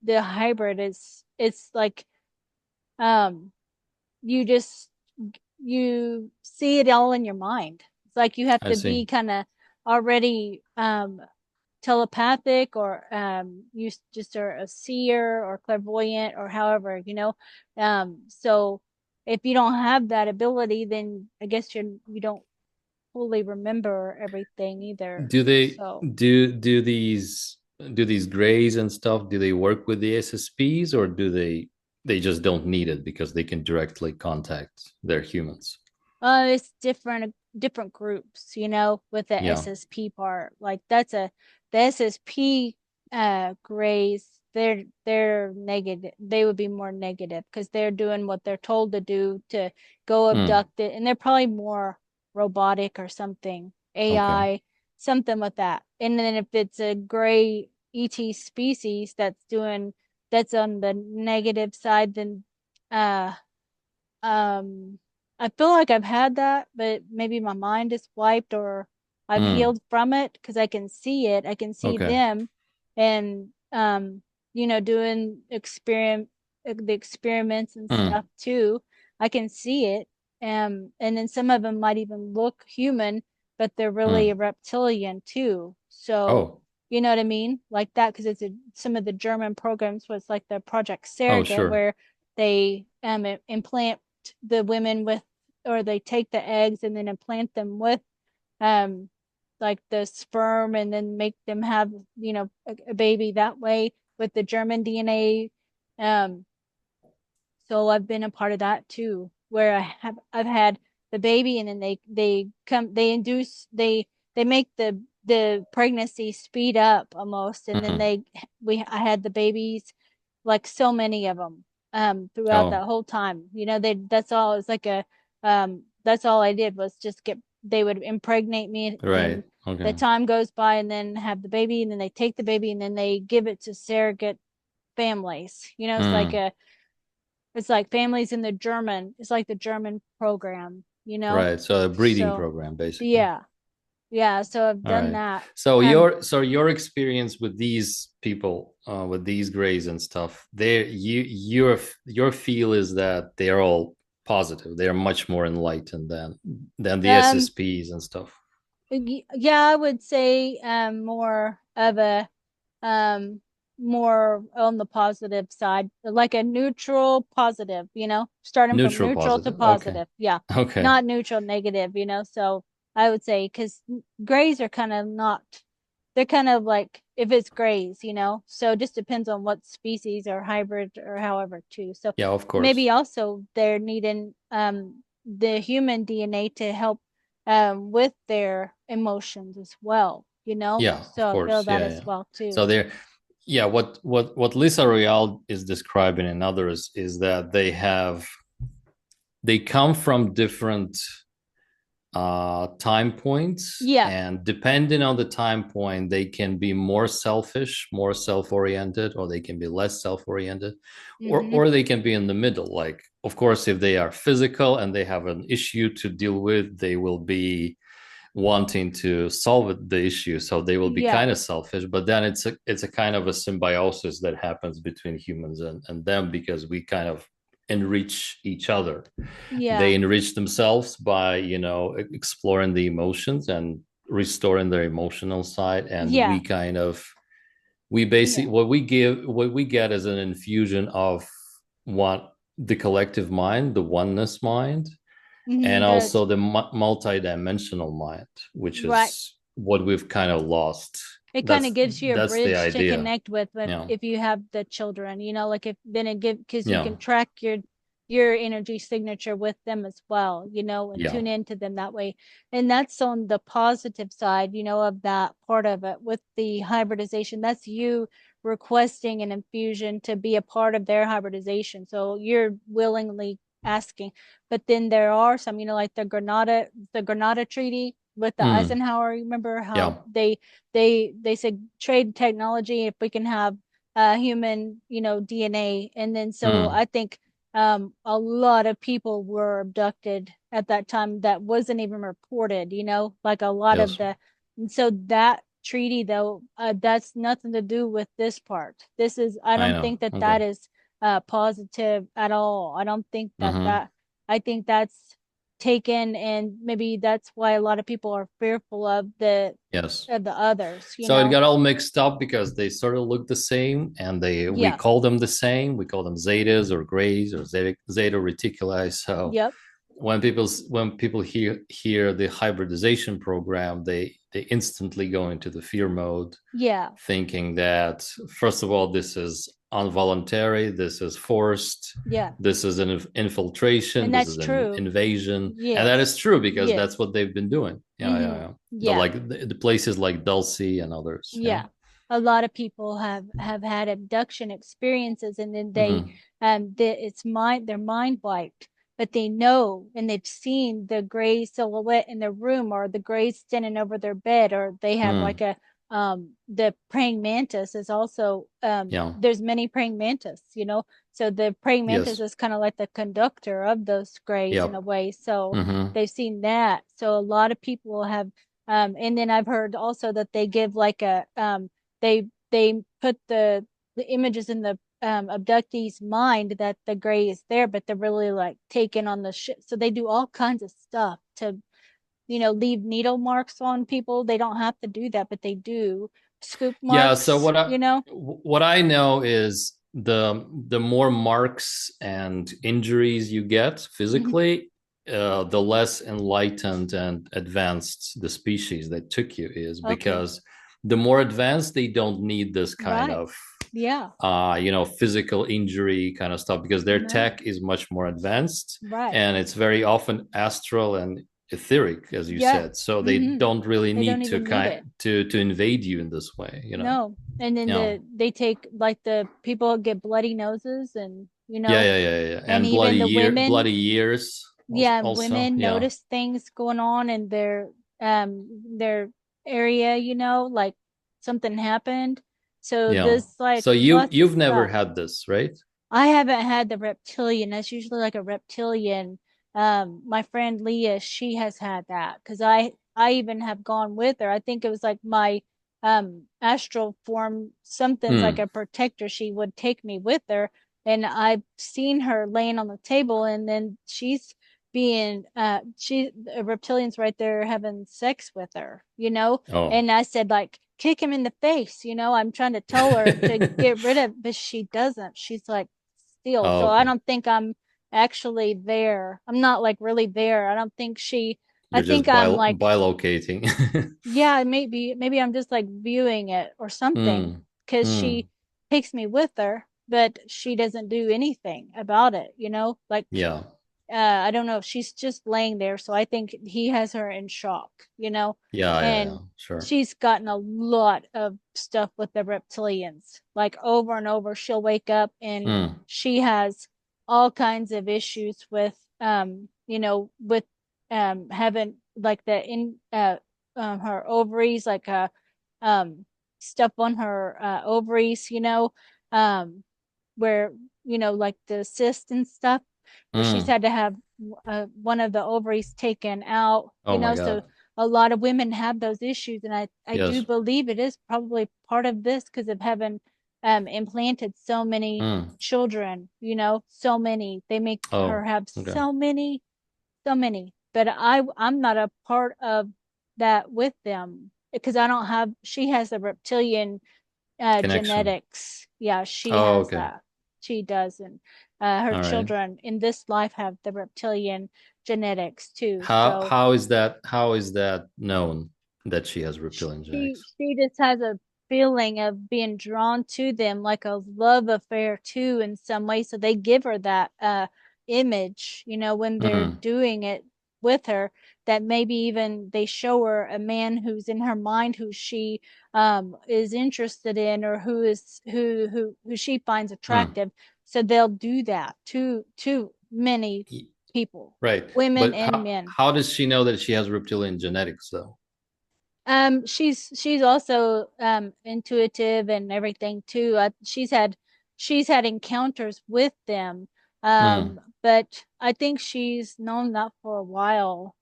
the hybrid is it's like um you just you see it all in your mind. It's like you have I to see. be kind of already telepathic, or you just are a seer or clairvoyant or however, so if you don't have that ability, then I guess you don't fully remember everything either. Do they So do these grays and stuff, do they work with the SSPs, or do they just don't need it because they can directly contact their humans? It's different groups, with the Yeah. SSP part. Like the SSP grays, they're negative. They would be more negative because they're doing what they're told to do to go Mm. abduct it, and they're probably more robotic or something, Okay. AI, something with that. And then if it's a gray ET species that's on the negative side, then uh um, I feel like I've had that, but maybe my mind is wiped, or I've Mm. healed from it because I can see it. I can see Okay. them, and doing the experiments and Mm. stuff too. I can see it. and then some of them might even look human, but they're really a Mm. reptilian too. So Oh, you know what I mean, like that, because some of the German programs was like the Project oh, Surrogate, sure. where they implant the women with, or they take the eggs and then implant them with um like the sperm, and then make them have, a baby that way with the German DNA. Um, so I've been a part of that too, where I've had the baby, and then they make the pregnancy speed up almost, and then Mm. I had the babies, like so many of them, throughout that Oh, whole time. That's all. It's like that's all I did was just they would impregnate me, right. and the Okay. time goes by, and then have the baby, and then they take the baby, and then they give it to surrogate families. Mm. It's like families in the German, it's like the German program, you know? Right. So a breeding So program, basically. yeah, yeah. So I've All done right. that. So Um, your experience with these people, with these grays and stuff, your feel is that they are all positive. They are much more enlightened than the um, SSPs and stuff. yeah, I would say more of a um more on the positive side, like a neutral positive, starting from Neutral neutral to positive. Okay. positive. Yeah, Okay. not neutral negative. So I would say, because grays are kind of not, they're kind of like, if it's grays. So it just depends on what species or hybrid or however too. So Yeah, of maybe course. also they're needing the human DNA to help with their emotions as well. Yeah, of So I feel course. that Yeah, as yeah. well So too. they're yeah, what Lisa Royale is describing in others is that they come from different time points, Yeah. and depending on the time point, they can be more selfish, more self-oriented, or they can be less self-oriented, Mm-hmm. or they can be in the middle. Like, of course, if they are physical and they have an issue to deal with, they will be wanting to solve the issue, so they will be Yeah. kind of selfish. But then it's a kind of a symbiosis that happens between humans and them, because we kind of enrich each other. They Yeah. enrich themselves by exploring the emotions and restoring their emotional side, and we Yeah. kind of we basically Yeah. what we get is an infusion of what the collective mind, the oneness mind, Mm-hmm. and That's also the multi-dimensional mind, which right. is what we've kind of lost. It kind of that's gives you a that's the bridge to idea. connect with Yeah, if you have the children, like, if then it give, because you yeah, can track your energy signature with them as well, and yeah. tune into them that way. And that's on the positive side, of that part of it. With the hybridization, that's you requesting an infusion to be a part of their hybridization. So you're willingly asking. But then there are some, like the Granada Treaty with the Mm, Eisenhower. Remember how yeah. they said trade technology if we can have human, DNA. And then so Mm, I think a lot of people were abducted at that time that wasn't even reported, like a lot of yes, the. And so that treaty, though, that's nothing to do with this part. I I don't know. think that Okay. that is positive at all. I don't think Mm-hmm. I think that's taken, and maybe that's why a lot of people are fearful of Yes. the others, So it got all mixed up because they sort of look the same, and they we Yeah. call them the same. We call them zetas or grays or zeta reticuli. So Yep. when people hear the hybridization program, they instantly go into the fear mode, Yeah. thinking that, first of all, this is involuntary, this is forced, Yeah. this is an infiltration, And this that's is an true. invasion, and that Yes. is true because that's Yes. what they've been doing. Yeah, yeah, Mm-hmm. yeah. Yeah. Like the places like Dulce and others. Yeah. Yeah. A lot of people have had abduction experiences, and then Mm-hmm. their mind wiped, but they know, and they've seen the gray silhouette in their room, or the gray standing over their bed, or they have like Mm. the praying mantis is also, Yeah. there's many praying mantis, so the praying mantis Yes. is kind of like the conductor of those grays in a Yep. way. So Mm-hmm. they've seen that. So a lot of people have, and then I've heard also that they give like they put the images in abductees mind that the gray is there, but they're really like taking on the shit. So they do all kinds of stuff to, leave needle marks on people. They don't have to do that, but they do. Scoop Yeah, so marks, what I know is the more marks and injuries you get physically, the less enlightened and advanced the species that took you is, Okay. because the more advanced, they don't need this kind Right. of Yeah. physical injury kind of stuff, because their No. tech is much more advanced, Right. and it's very often astral and etheric, as you Yeah. said. So they Mm-hmm. don't really They don't need to even need it. to invade you in this way. No. And then Yeah. they take like the people get bloody noses and Yeah, yeah, yeah, yeah. and And even the women, bloody ears yeah, also. women Yeah. notice things going on in their area, like something happened. So Yeah. this like So lots of you've never stuff. had this, right? I haven't had the reptilian. That's usually like a reptilian. My friend Leah, she has had that because I even have gone with her. I think it was like my astral form, something's like Mm. a protector. She would take me with her, and I've seen her laying on the table, and then she's being she a reptilian's right there having sex with her, Oh. and I said, like, kick him in the face, I'm trying to tell her to get rid of, but she doesn't. She's like still. Oh, So I okay. don't think I'm actually there. I'm not like really there. I don't think I You're think just I'm like, bilocating. yeah, maybe I'm just like viewing it or something Mm. because she Mm. takes me with her, but she doesn't do anything about it, Like Yeah. I don't know. She's just laying there. So I think he has her in shock, Yeah, yeah, yeah. and Sure. she's gotten a lot of stuff with the reptilians. Like over and over, she'll wake up and Mm. she has all kinds of issues with, with having like the in her ovaries, like um stuff on her ovaries, um where like the cyst and stuff, where she's Mm. had to have one of the ovaries taken out, Oh my so God. a lot of women have those issues, and I do Yes. believe it is probably part of this because of having implanted so many Mm. children, so many. They make her Oh, have okay. so many, but I'm not a part of that with them because I don't have. She has the reptilian Connection. genetics. Yeah, she Oh, has okay. that. She does. And her All right. children in this life have the reptilian genetics too. How So how is that known that she has reptilian she genetics? she just has a feeling of being drawn to them, like a love affair too in some way. So they give her that image, when they're Mm. doing it with her, that maybe even they show her a man who's in her mind who she is interested in, or who she finds Mm. attractive. So they'll do that to many people, Right. women But and men. how does she know that she has reptilian genetics though? She's also intuitive and everything too. She's had encounters with them. Mm. But I think she's known that for a while.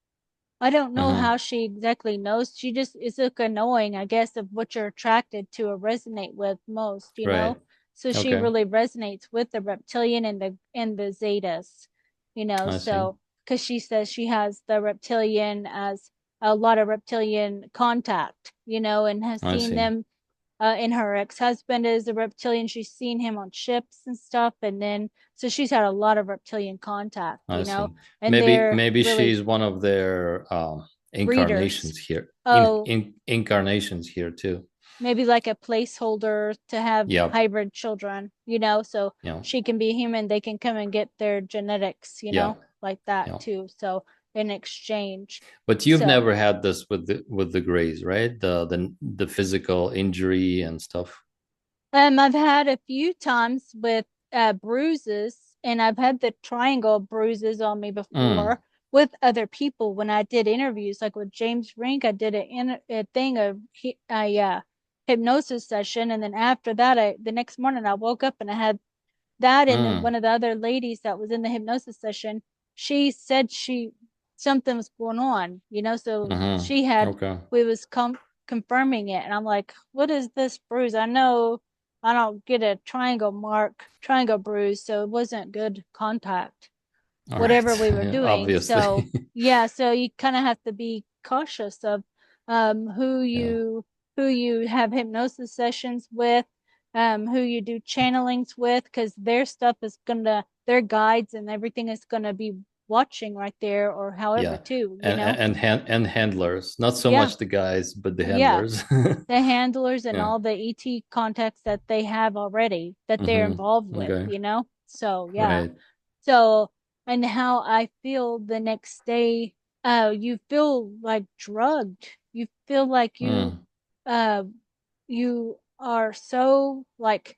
I don't know how Mm-hmm. she exactly knows. She just is like knowing, I guess, of what you're attracted to or resonate with most. Right. So she Okay. really resonates with the reptilian and the Zetas, I see. so because she says she has the reptilian as a lot of reptilian contact, and has I seen see. them. And her ex-husband is a reptilian. She's seen him on ships and stuff, and then so she's had a lot of reptilian contact, I see. and they're Maybe really she's one of their breeders. incarnations here. Oh, Incarnations here too. maybe like a placeholder to have Yep. hybrid children, so Yeah. she can be human, they can come and get their genetics, Yeah. like that Yeah. too. So in exchange. But you've So never had this with the Greys, right? The physical injury and stuff. I've had a few times with bruises, and I've had the triangle bruises on me Mm. before with other people when I did interviews, like with James Rink. I did a thing of a hypnosis session, and then after that, the next morning I woke up and I had that, and then one Mm. of the other ladies that was in the hypnosis session, she said something was going on, so Mm-hmm. she had Okay. we was confirming it, and I'm like, what is this bruise? I know. I don't get a triangle mark, triangle bruise, so it wasn't good contact, All whatever right. we were doing. So Obviously. yeah, so you kind of have to be cautious of who Yeah. you have hypnosis sessions with, who you do channelings with, because their stuff is gonna, their guides and everything is gonna be watching right there, or however Yeah. too, And handlers. Not so Yeah, much the guys, but the yeah. handlers. The handlers and Yeah. all the ET contacts that they have already that they're involved with, Okay. So yeah. Right. So, and how I feel the next day, you feel like drugged. You feel like Mm. uh, you are so like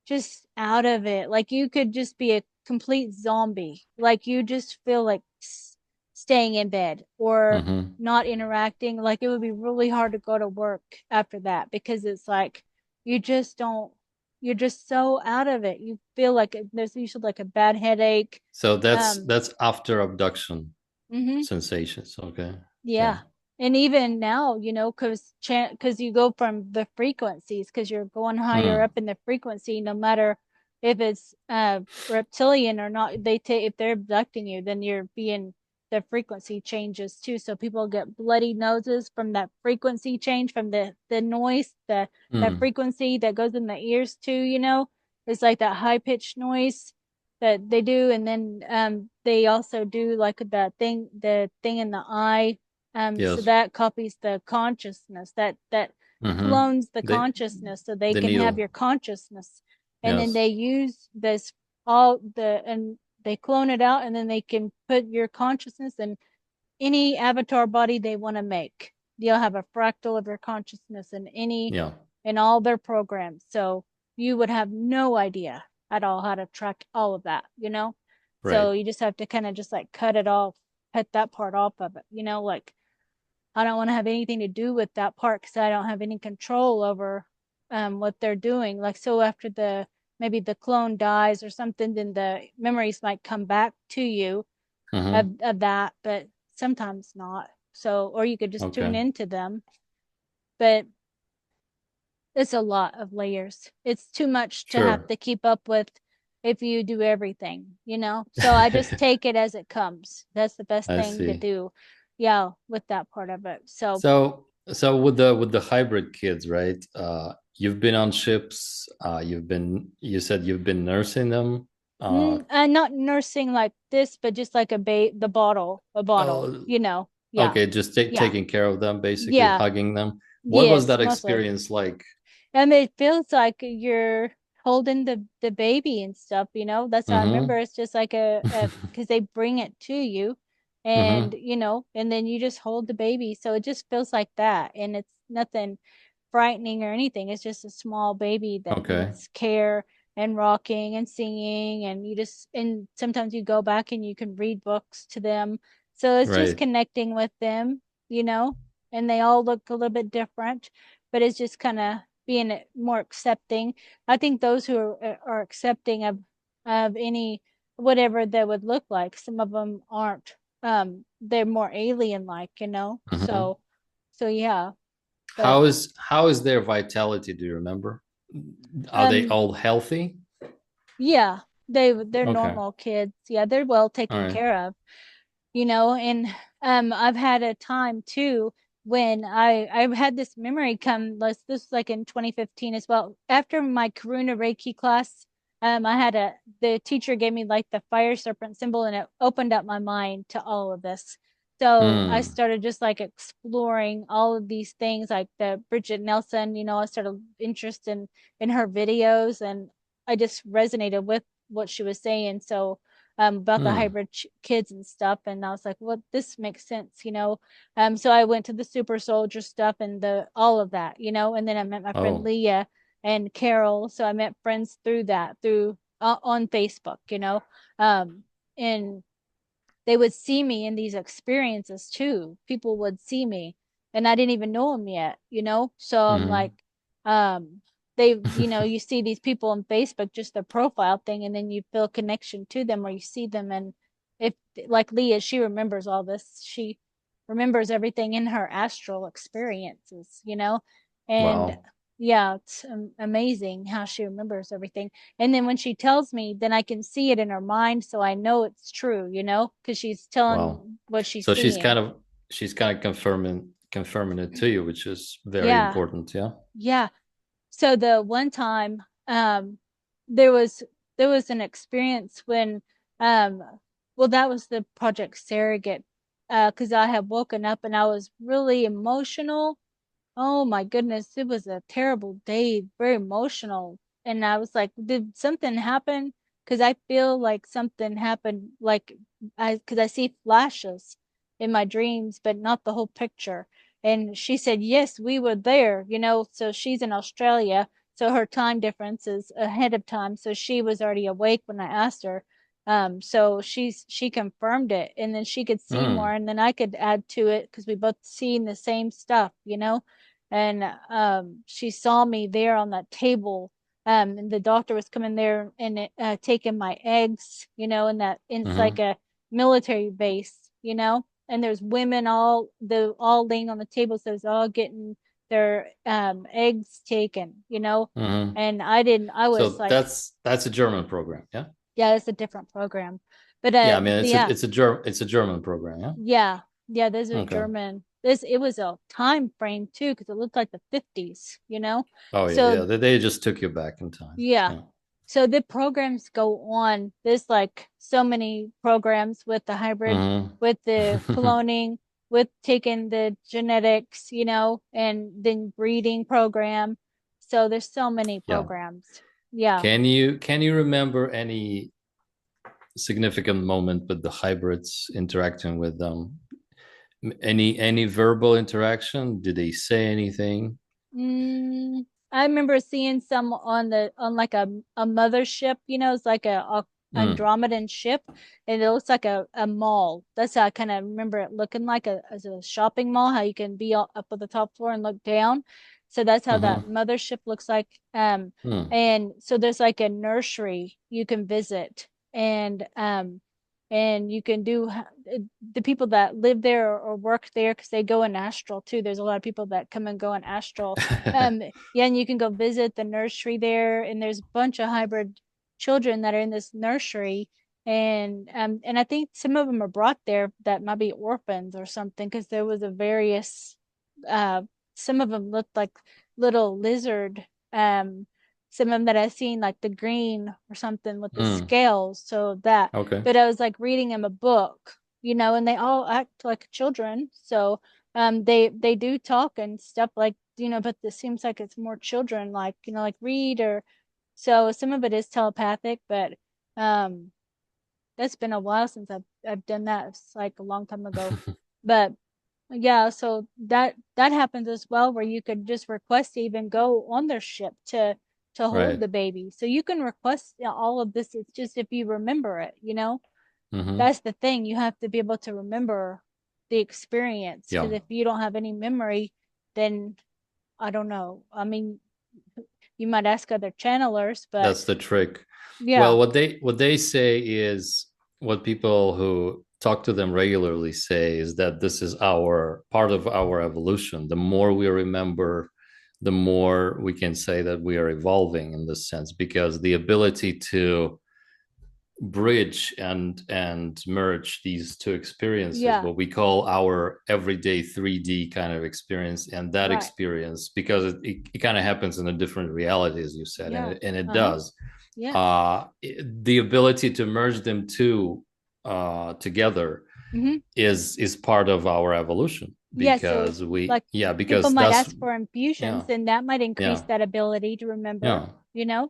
just out of it. Like you could just be a complete zombie. Like you just feel like staying in bed or Mm-hmm. not interacting. Like it would be really hard to go to work after that because it's like you just don't, you're just so out of it. You feel like there's usually like a bad headache. So Um, that's after abduction mhm. sensations. Okay. Yeah. Yeah. And even now, because you go from the frequencies, because you're going higher Mm. up in the frequency, no matter if it's reptilian or not, they take, if they're abducting you, then you're being, the frequency changes too. So people get bloody noses from that frequency change, from the noise, that Mm. frequency that goes in the ears too. It's like that high pitched noise that they do, and then they also do like the thing in the eye, so Yes. that copies the consciousness, that Mm-hmm. clones the They consciousness so they the can have your needle. consciousness. And then Yes. they use this, all the, and they clone it out, and then they can put your consciousness in any avatar body they want to make. They'll have a fractal of your consciousness Yeah. in all their programs. So you would have no idea at all how to track all of that. So Right. you just have to kind of just like cut it off, cut that part off of it. Like I don't want to have anything to do with that part because I don't have any control over what they're doing. Like, so after maybe the clone dies or something, then the memories might come back to you of, Mm-hmm. of that, but sometimes not. So, or you could just tune Okay. into them. But it's a lot of layers. It's too much to have Sure. to keep up with if you do everything. So I just take it as it comes. That's the best I thing to see. do. Yeah, with that part of it. So, So with the hybrid kids, right? You've been on ships. You said you've been nursing them. not nursing like this, but just like a bottle. Oh, Yeah, okay, just yeah, taking care of them, basically yeah. hugging them. What was Yes, that mostly. experience like? And it feels like you're holding the baby and stuff. That's how I remember. Mm-hmm. It's just like because they bring it to you, and Mm-hmm. you know, and then you just hold the baby. So it just feels like that, and it's nothing frightening or anything. It's just a small baby that Okay. needs care and rocking and singing, and and sometimes you go back and you can read books to them. So it's just Right. connecting with them, and they all look a little bit different, but it's just kind of being more accepting. I think those who are accepting of any whatever that would look like, some of them aren't. They're more alien like. Mm-hmm. So yeah, but How is their vitality? Do you remember? Are they um all healthy? yeah, they're Okay. normal kids. Yeah, they're well All taken right. care of. And I've had a time too when I've had this memory come. This was like in 2015 as well. After my Karuna Reiki class, I had the teacher gave me like the fire serpent symbol, and it opened up my mind to all of this. So I Mm. started just like exploring all of these things, like the Bridget Nelson. I started interest in her videos, and I just resonated with what she was saying. So about the Mm. hybrid kids and stuff. And I was like, well, this makes sense. So I went to the super soldier stuff and the all of that. And then I met my friend Oh. Leah and Carol. So I met friends through that, through on Facebook. Um, and they would see me in these experiences too. People would see me and I didn't even know them yet. So I'm like, Mm-hmm. um, you see these people on Facebook, just their profile thing, and then you feel connection to them or you see them. And if, like Leah, she remembers all this, she remembers everything in her astral experiences. And Wow. Yeah, it's amazing how she remembers everything. And then when she tells me, then I can see it in her mind, so I know it's true, because she's Wow. telling what she's So seeing. she's kind of confirming it to you, which is very Yeah, important. Yeah. yeah. So the one time, there was there was an experience when, um, well, that was the Project Surrogate, because I had woken up and I was really emotional. Oh my goodness, it was a terrible day, very emotional. And I was like, did something happen? Because I feel like something happened, because I see flashes in my dreams, but not the whole picture. And she said, yes, we were there, so she's in Australia. So her time difference is ahead of time. So she was already awake when I asked her. So she confirmed it, and then she could see more, Mm. and then I could add to it because we both seen the same stuff. And she saw me there on that table. And the doctor was coming there and taking my eggs, and it's like Mm-hmm. a military base. And there's women all laying on the table, so it's all getting their eggs taken. Mm-hmm. And I was So like, that's a German program. Yeah. yeah, it's a different program. But Yeah. I mean, yeah, it's a German program. Yeah. yeah, yeah, those are Okay. German. This It was a time frame too, because it looked like the 50s. Oh yeah, So yeah. They just took you back in time. yeah. Yeah. So the programs go on. There's like so many programs with the hybrid, with the Mm-hmm. cloning, with taking the genetics, and then breeding program. So there's so many Yeah. programs. Yeah. Can you remember any significant moment with the hybrids interacting with them? Any verbal interaction? Did they say anything? I remember seeing some on like a mothership, it's like a Mm. Andromedan ship, and it looks like a mall. That's how I kind of remember it looking like as a shopping mall, how you can be up at the top floor and look down. So that's how that Mm-hmm. mothership looks like. Mm. And so there's like a nursery you can visit, and you can do the people that live there or work there because they go in astral too. There's a lot of people that come and go in astral. Yeah, and you can go visit the nursery there, and there's a bunch of hybrid children that are in this nursery, and I think some of them are brought there that might be orphans or something because there was a various, uh, some of them looked like little lizard, some of them that I've seen like the green or something with the Mm. scales, so that. Okay. But I was like reading them a book, and they all act like children, so they do talk and stuff like, but this seems like it's more children like read or so some of it is telepathic, but um that's been a while since I've done that. It's like a long time ago. But yeah, so that happens as well where you could just request to even go on their ship to hold Right. the baby. So you can request all of this. It's just if you remember it. Mm-hmm. That's the thing. You have to be able to remember the experience because Yeah. if you don't have any memory, then I don't know. I mean, you might ask other channelers, but That's the trick. yeah, Well, what they say is what people who talk to them regularly say is that this is our part of our evolution. The more we remember, the more we can say that we are evolving in this sense, because the ability to bridge and merge these two experiences, yeah, what we call our everyday 3D kind of experience, and that right, experience, because it kind of happens in a different reality, as you said, and yeah, it uh-huh, does. yeah, The ability to merge them two together mm-hmm. is part of our evolution, Yeah. So because we like yeah people because might that's ask for infusions, yeah and that might increase yeah that ability to remember, yeah you know?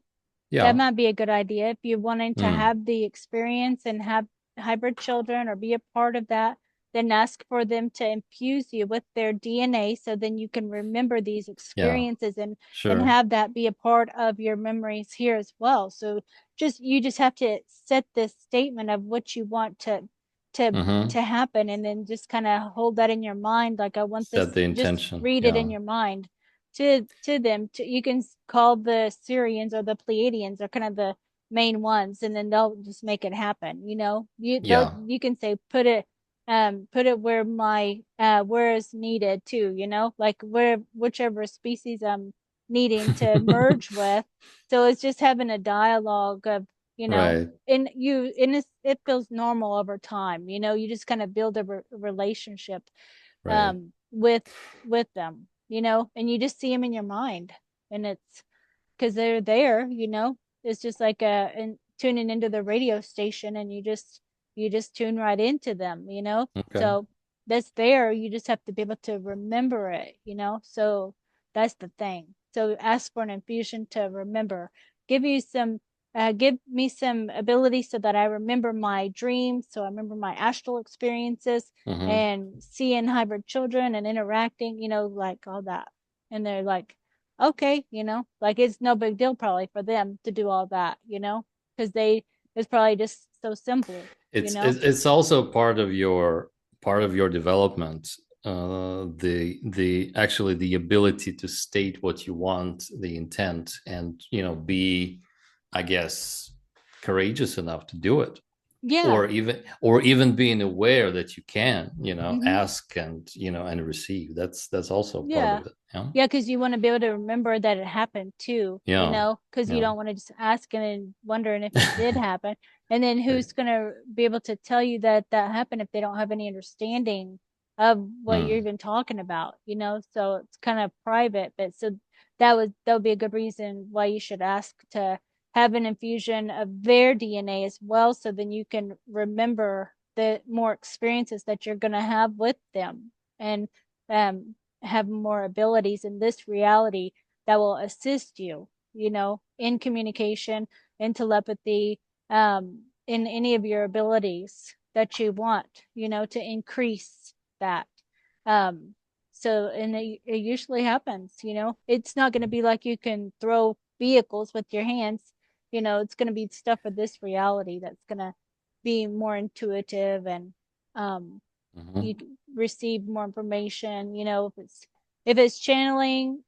That yeah might be a good idea if you're wanting to mm, have the experience and have hybrid children or be a part of that, then ask for them to infuse you with their DNA so then you can remember these yeah experiences and sure have that be a part of your memories here as well. So you just have to set this statement of what you want to mm-hmm. to happen and then just kind of hold that in your mind like I want Set this, the just intention. read it in Yeah. your mind to them. You can call the Syrians or the Pleiadians are kind of the main ones, and then they'll just make it happen. Yeah. You can say put it where is needed too. Like where whichever species needing to merge with. So it's just having a dialogue of, Right. and it feels normal over time. You just kind of build a relationship Right. with them, and you just see them in your mind, and it's because they're there. It's just like tuning into the radio station, and you just tune right into them. Okay. So that's there. You just have to be able to remember it. So that's the thing. So ask for an infusion to remember. Give you some. Give me some ability so that I remember my dreams, so I remember my astral experiences, Mm-hmm. and seeing hybrid children and interacting, like all that. And they're like, okay, like it's no big deal probably for them to do all that, because it's probably just so simple, you know? It's also part of your development. The actually the ability to state what you want, the intent, and be, I guess, courageous enough to do it, Yeah. or even being aware that you can Mm-hmm. ask and and receive. That's also part Yeah. of it. Yeah. Yeah, because you want to be able to remember that it happened too, Yeah. because you Yeah. don't want to just ask and then wondering if it did happen. And then Right. who's going to be able to tell you that that happened if they don't have any understanding of what you're Mm. even talking about, So it's kind of private, but so that would be a good reason why you should ask to have an infusion of their DNA as well, so then you can remember the more experiences that you're going to have with them. And um have more abilities in this reality that will assist you, in communication, in telepathy, in any of your abilities that you want, to increase that. Um, so, and it usually happens, it's not going to be like you can throw vehicles with your hands, it's going to be stuff of this reality that's going to be more intuitive, and um, you Mhm. receive more information, if it's channeling.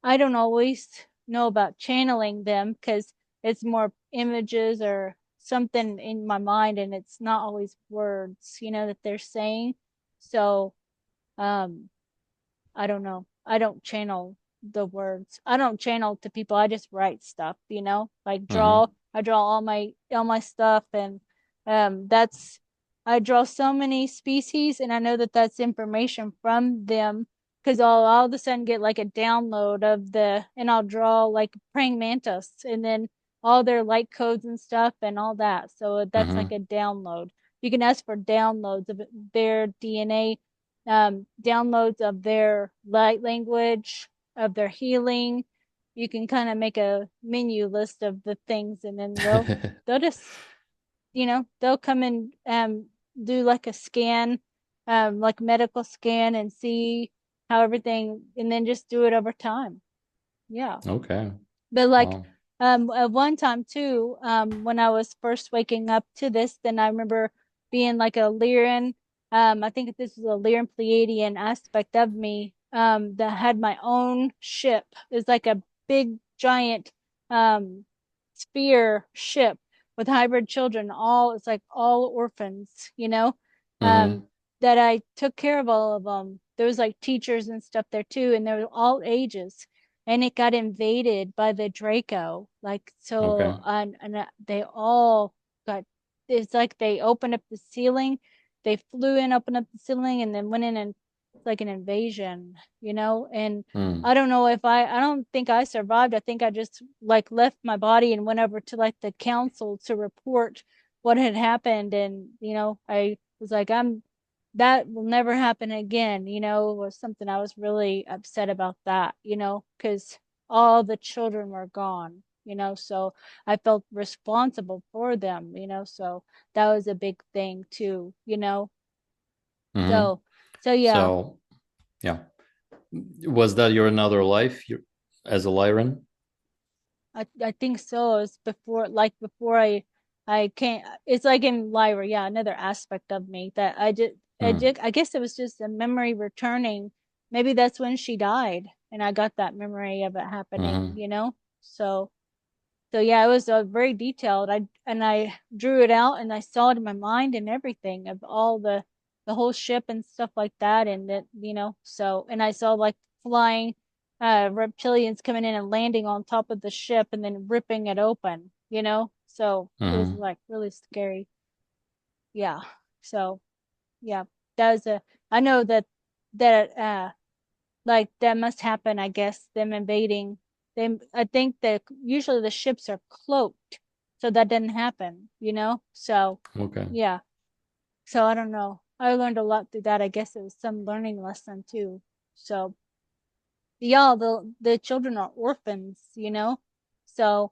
I don't always know about channeling them because it's more images or something in my mind, and it's not always words, that they're saying. So um I don't know. I don't channel the words. I don't channel to people. I just write stuff, like draw. Mhm. I draw all my stuff, and that's I draw so many species, and I know that that's information from them because I'll all of a sudden get like a download and I'll draw like praying mantis, and then all their light codes and stuff and all that. So that's like Mhm. a download. You can ask for downloads of their DNA, downloads of their light language, of their healing. You can kind of make a menu list of the things, and then they'll just they'll come and do like a scan, like medical scan, and see how everything, and then just do it over time. Yeah. Okay. But like Wow. at one time too, when I was first waking up to this, then I remember being like a Lyran. I think this was a Lyran Pleiadian aspect of me, that had my own ship. It's like a big giant um sphere ship with hybrid children, it's like all orphans, um, Mhm. that I took care of all of them. There was like teachers and stuff there too, and they were all ages, and it got invaded by the Draco. Like so, Okay. and they all got. It's like they opened up the ceiling, they flew in, opened up the ceiling, and then went in, and it's like an invasion, And I Mm. don't know if I don't think I survived. I think I just like left my body and went over to like the council to report what had happened, and I was like, that will never happen again, was something I was really upset about that, because all the children were gone, so I felt responsible for them, so that was a big thing too, Mhm. so yeah. So, yeah. Was that your another life as a Lyran? I think so. It's before I can't. It's like in Lyra, yeah, another aspect of me that Hmm. I guess it was just a memory returning. Maybe that's when she died, and I got that memory of it happening. Mhm. So yeah, it was very detailed. I drew it out, and I saw it in my mind and everything of all the whole ship and stuff like that, and that. So, and I saw like flying reptilians coming in and landing on top of the ship and then ripping it open, you know? So it was Mm-hmm. like really scary. Yeah. So yeah, that was a, I know that like that must happen, I guess, them invading them. I think that usually the ships are cloaked, so that didn't happen, you know? So Okay. yeah. So I don't know. I learned a lot through that. I guess it was some learning lesson too. So yeah, the children are orphans, you know? So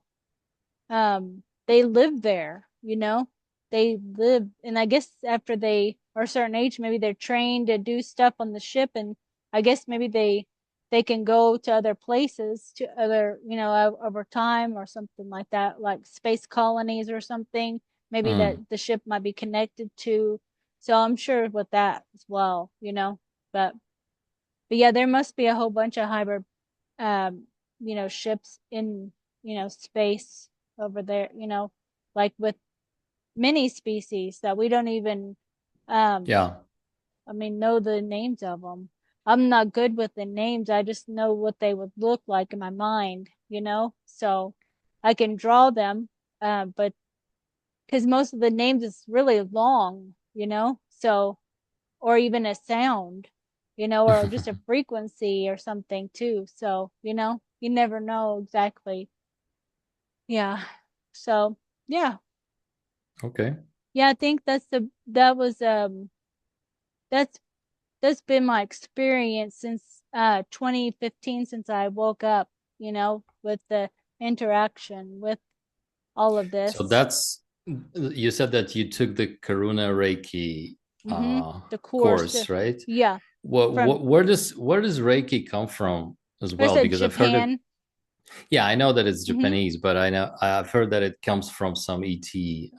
they live there, you know? They live, and I guess after they are a certain age, maybe they're trained to do stuff on the ship, and I guess maybe they can go to other places, to other, you know, over time or something like that, like space colonies or something. Maybe that Mm. the ship might be connected to. So I'm sure with that as well, you know. But but yeah, there must be a whole bunch of hybrid you know, ships in, you know, space over there, you know, like with many species that we don't even, um, Yeah. I mean, know the names of them. I'm not good with the names. I just know what they would look like in my mind, you know? So I can draw them, but because most of the names is really long, you know? So, or even a sound, you know, or just a frequency or something too. So, you know, you never know exactly. Yeah. So, yeah. Okay. Yeah, I think that was that's that's been my experience since 2015, since I woke up, you know, with the interaction with all of So this. that's you said that you took the Karuna Reiki Mhm. The course. course, right? Yeah, from Where does Reiki come from as there's well? a Because I've heard it. Japan. Yeah, I know that it's Mhm. Japanese, but I've heard that it comes from some ET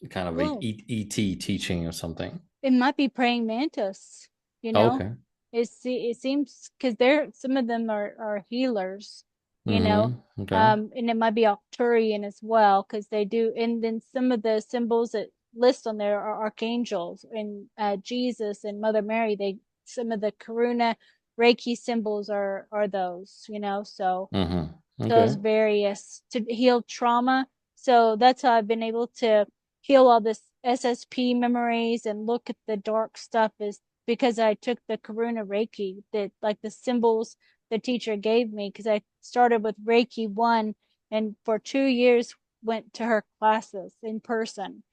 kind of a Whoa. ET teaching or something. It might be praying mantis, you know. Okay. It seems because they're some of them are healers, you know. Mm-hmm. Okay. And it might be Arcturian as well because they do. And then some of the symbols that list on there are archangels and Jesus and Mother Mary. They some of the Karuna Reiki symbols are those, you know. So Mm-hmm. those Okay. various to heal trauma. So that's how I've been able to heal all this SSP memories and look at the dark stuff is because I took the Karuna Reiki, that like the symbols the teacher gave me, because I started with Reiki 1 and for 2 years went to her classes in person.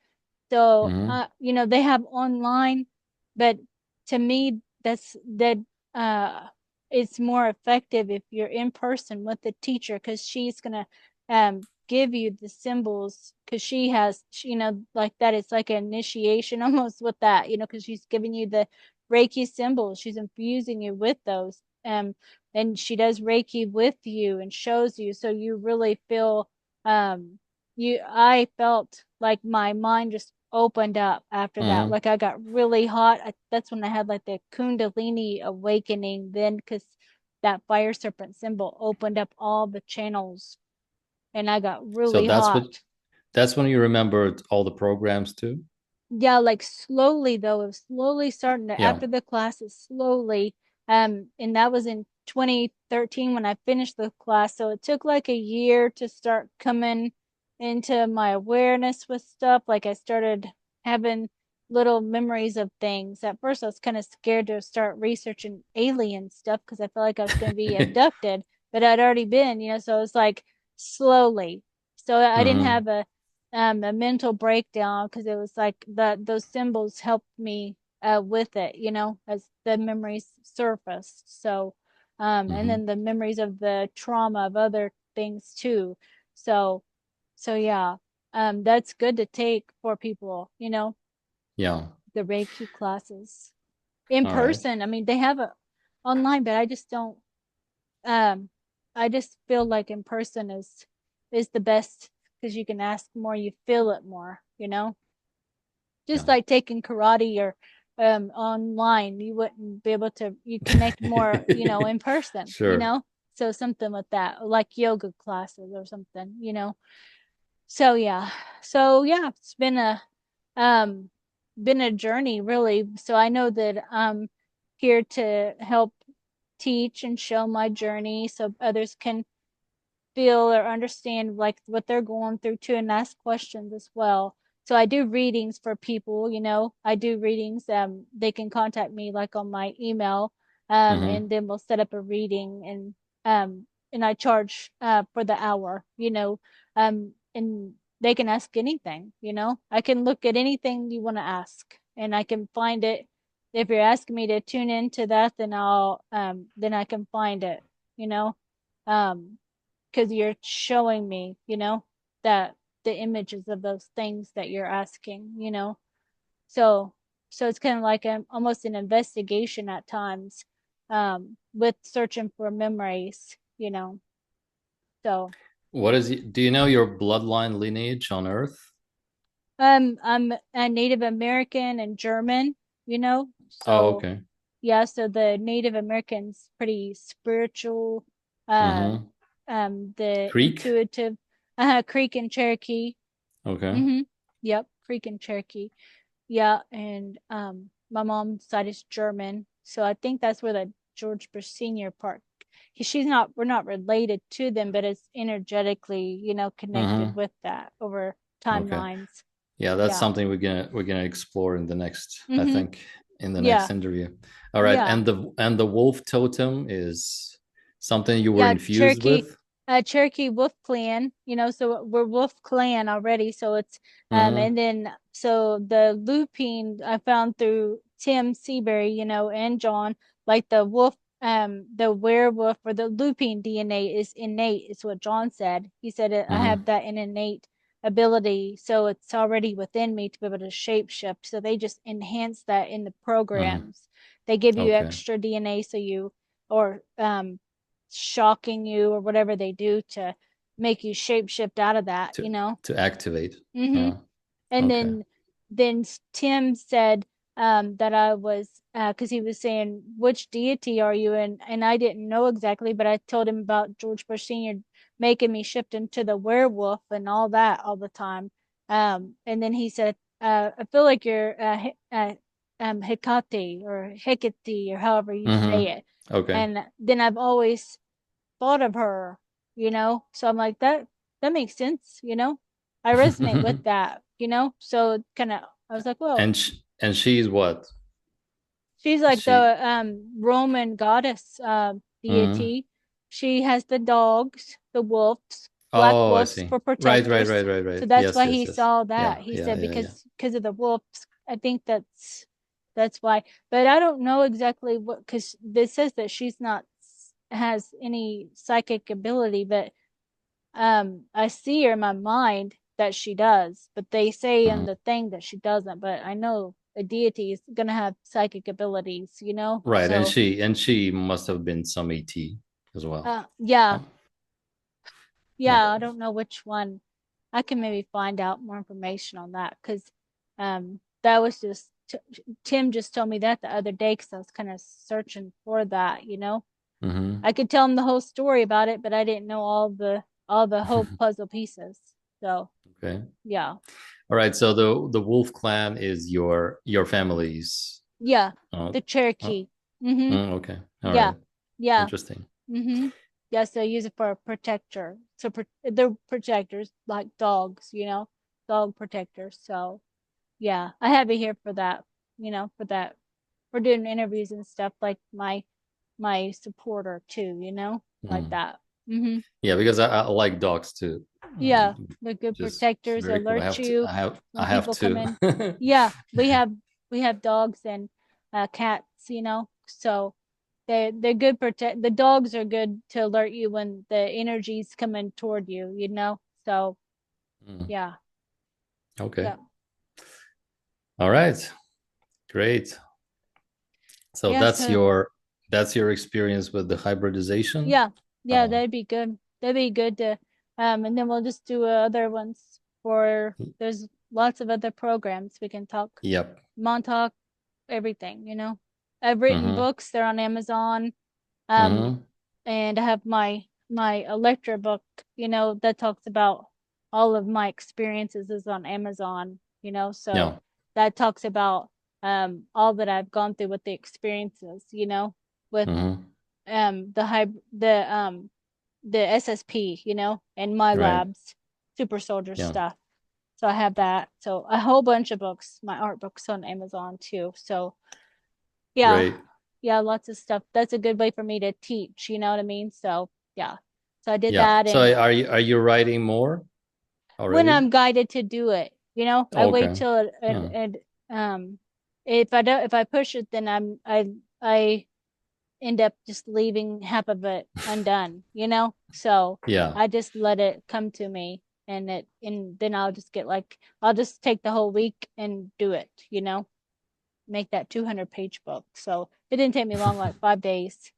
So, Mm-hmm. you know, they have online, but to me, that uh, it's more effective if you're in person with the teacher because she's gonna give you the symbols because she has, you know, like that. It's like an initiation almost with that, you know, because she's giving you the Reiki symbols. She's infusing you with those, and she does Reiki with you and shows you, so you really feel um I felt like my mind just opened up after that. Mm-hmm. Like I got really hot. That's when I had like the Kundalini awakening then because that fire serpent symbol opened up all the channels and I got So really hot. that's when you remembered all the programs too. Yeah, like slowly though, it was slowly starting to Yeah. after the classes, slowly. And that was in 2013 when I finished the class. So it took like a year to start coming into my awareness with stuff. Like I started having little memories of things. At first, I was kind of scared to start researching alien stuff because I felt like I was going to be abducted, but I'd already been, you know, so it was like slowly. So I didn't Mm-hmm. have a mental breakdown because it was like that those symbols helped me with it, you know, as the memories surfaced. So and Mm-hmm. then the memories of the trauma of other things too. So yeah, that's good to take for people, you know, Yeah. the Reiki classes in All right. person. I mean, they have it online, but I just don't um I just feel like in person is the best because you can ask more, you feel it more, you know? Just Yeah. like taking karate or online, you wouldn't be able to you connect more, you know, in person, you Sure. know? So something with that, like yoga classes or something, you know. So yeah. So yeah, it's um been a journey really. So I know that I'm here to help teach and show my journey so others can feel or understand like what they're going through too, and ask questions as well. So I do readings for people, I do readings. They can contact me like on my email, Mm-hmm. and then we'll set up a reading, and I charge for the hour, and they can ask anything, I can look at anything you want to ask and I can find it. If you're asking me to tune into that, then I can find it, you know. Um, because you're showing me, that the images of those things that you're asking, So so it's kind of like almost an investigation at times, with searching for memories, So Do you know your bloodline lineage on Earth? I'm a Native American and German, Oh, so okay. yeah, so the Native Americans pretty spiritual, uh Mm-hmm. the Creek? intuitive, Creek and Cherokee. Okay. Mm-hmm. Yep, Creek and Cherokee. Yeah, and my mom's side is German, so I think that's where the George Bush Senior part. She's not. We're not related to them, but it's energetically, connected Mm-hmm. with that over Okay. timelines. Yeah, that's Yeah. something we're gonna explore in the next, I Mm-hmm. think, in the next Yeah. interview. All right, Yeah. and the wolf totem is something you were Yeah, infused with? Cherokee Wolf Clan, so we're Wolf Clan already. So it's Mm-hmm. and then so the looping I found through Tim Seabury, and John, like the werewolf or the looping DNA is innate, is what John said. He said I Mm-hmm. have that an innate ability, so it's already within me to be able to shapeshift. So they just enhance that in the Mm-hmm. programs. They give you Okay. extra DNA so or shocking you or whatever they do to make you shapeshift out of that, To to activate. Mm-hmm. Yeah. And Okay. then Tim said that I was because he was saying which deity are you, and I didn't know exactly, but I told him about George Bush Senior making me shift into the werewolf and all that all the time. And then he said, I feel like you're Hecate or Hecate or however you say Mm-hmm. it. Okay. And then I've always thought of her, So I'm like, that makes sense, I resonate with that, So kind of I was like, well, And she's what? she's like She. the Roman goddess Mm-hmm. deity. She has the dogs, the wolves, black Oh, I wolves see. for Right, right, protectors. right, right, So right. that's Yes, why yes, he yes. saw that. Yeah, He yeah, said yeah, yeah. because of the wolves. I think that's why. But I don't know exactly what, because this says that she's not has any psychic ability, but I see her in my mind that she does, but they say in Mm-hmm. the thing that she doesn't. But I know a deity is gonna have psychic abilities, Right, and So she must have been some ET as well. yeah, Oh, yeah, okay. I don't know which one. I can maybe find out more information on that because that was just Tim just told me that the other day because I was kind of searching for that. Mm-hmm. I could tell him the whole story about it, but I didn't know all the whole puzzle pieces. So Okay. yeah. All right. So the Wolf Clan is your family's. Yeah, Oh, the oh, Cherokee. Mm-hmm. okay. All Yeah. right. Yeah. Interesting. Mm-hmm. Yeah, so use it for a protector. So they're protectors like dogs, dog protectors. So yeah, I have it here for that, for that. For doing interviews and stuff like my supporter too, like Mm. that. Mm-hmm. Yeah, because I like dogs too. Yeah, the good Just protectors very cool. alert you I when have people come to. in. Yeah, we have dogs and cats, so they're good protect. The dogs are good to alert you when the energy's coming toward you. So Mm. yeah, Okay. yeah, All right. Great. So yeah. So that's your experience with the hybridization. yeah, yeah, Uh, that'd be good. That'd be good to and then we'll just do other ones for. There's lots of other programs we can talk. yep. Montauk, everything. I've written Mm-hmm. books, they're on Amazon. Um, Mm-hmm. and I have my Electra book, that talks about all of my experiences is on Amazon. So Yeah. that talks about all that I've gone through with the experiences, with Mm-hmm. the SSP, and my Right. labs, super soldier Yeah. stuff. So I have that. So a whole bunch of books, my art books on Amazon too. So yeah, Great. yeah, lots of stuff. That's a good way for me to teach, you know what I mean? So yeah. So I did Yeah. that, So and are you writing more when already? I'm guided to do it, I wait Okay. till it, Yeah. and if I push it, then I end up just leaving half of it undone, So Yeah. I just let it come to me, and then I'll just take the whole week and do it, make that 200-page book. So it didn't take me long, like 5 days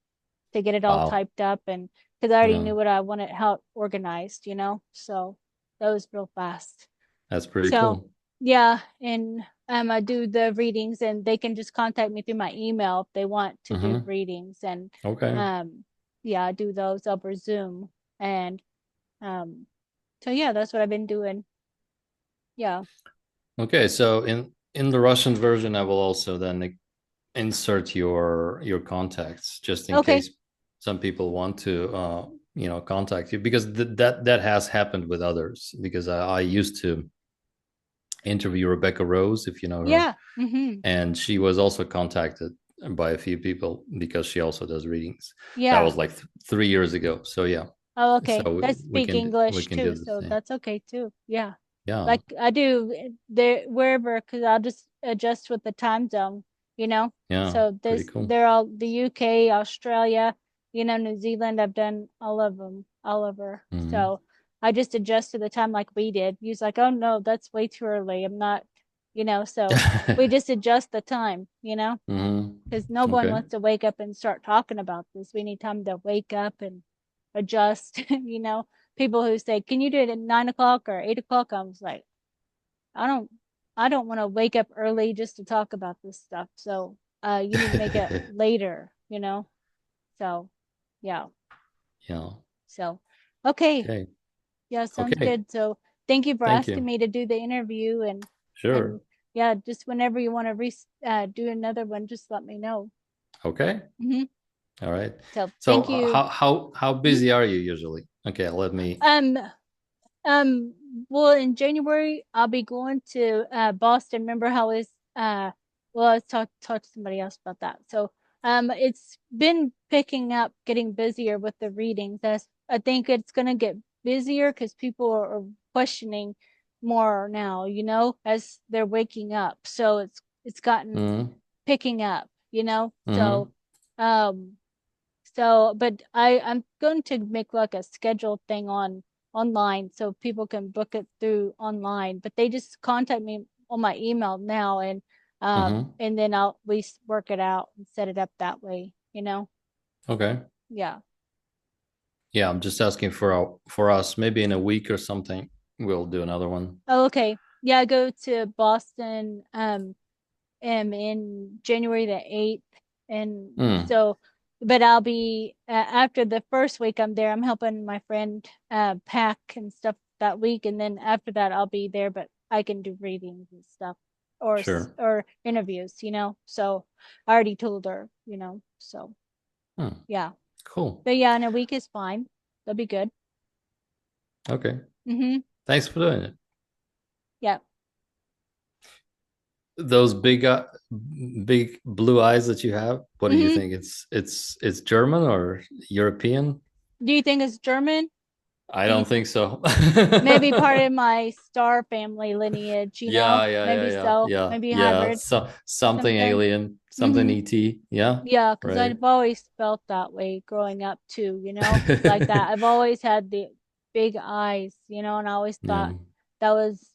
to get it all Wow. typed up, and because I already Yeah. knew what I wanted, how organized, So that was real fast. That's pretty So cool. yeah, and I do the readings, and they can just contact me through my email if they want to do Mm-hmm. readings, and Okay. um, yeah, I do those over Zoom, and um, so yeah, that's what I've been doing. Yeah. Okay. So in the Russian version, I will also then insert your contacts just in Okay. case some people want to contact you, because that has happened with others, because I used to interview Rebecca Rose, if you know her, Yeah. Mm-hmm. and she was also contacted by a few people because she also does readings. That Yeah. was like 3 years ago. So yeah, Oh, so okay. They we speak can we English can do too, the so same. that's okay too. Yeah. Yeah. Like I do there wherever, because I'll just adjust with the time zone, you know. Yeah. So Pretty this cool. they're all the UK, Australia, New Zealand. I've done all of them, all over. Mm-hmm. So I just adjust to the time like we did. He's like, oh no, that's way too early. I'm not, So we just adjust the time, because no Mm-hmm. one Okay. wants to wake up and start talking about this. We need time to wake up and adjust. People who say, "Can you do it at 9 o'clock or 8 o'clock?" I was like, I don't, I don't want to wake up early just to talk about this stuff. So, you need to make it later. So, yeah. Yeah. So, okay, Okay. yeah, sounds Okay. good. So, thank you for Thank asking you. me to do the interview, and Sure. yeah, just whenever you want to do another one, just let me know. Okay. Hmm. All right. So, So thank you. how Mhm. busy are you usually? Okay, let me. Um, Um, well, in January, I'll be going to Boston. Remember how it's well, I talk to somebody else about that. So, it's been picking up, getting busier with the readings. I think it's gonna get busier because people are questioning more now, as they're waking up. So it's gotten Mm-hmm. picking up. Mm-hmm. So, but I'm going to make like a scheduled thing online so people can book it through online. But they just contact me on my email now, Mm-hmm. and then we work it out and set it up that way. Okay. Yeah. Yeah, I'm just asking for us. Maybe in a week or something, we'll do another one. Oh, okay. Yeah, I go to Boston in January the 8th. And Hmm. so, but I'll be after the first week I'm there, I'm helping my friend pack and stuff that week. And then after that, I'll be there, but I can do readings and stuff Sure. or interviews. So I already told her. So Hmm. yeah. Cool. But yeah, in a week is fine. That'll be good. Okay. Mm-hmm. Thanks for doing it. Yeah. Those big blue eyes that you have. What do you Mm-hmm. think? It's German or European? Do you think it's German? I Do you don't think so. maybe part of my star family lineage, Yeah, yeah, yeah, maybe yeah, so, yeah, maybe yeah. hybrid So or something something. alien, something Hmm. ET. Yeah, Yeah, because right. I've always felt that way growing up too, like that. I've always had the big eyes, and I always Yeah. thought that was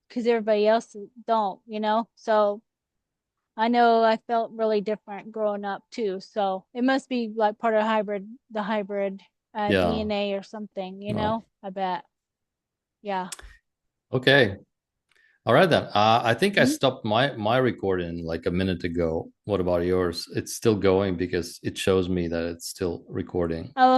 because everybody else don't. So I know I felt really different growing up too. So it must be like part of the hybrid Yeah. DNA or something, Well, I bet. Yeah. okay. All right then. I think I Mhm. stopped my recording like a minute ago. What about yours? It's still going because it shows me that it's still recording. Oh,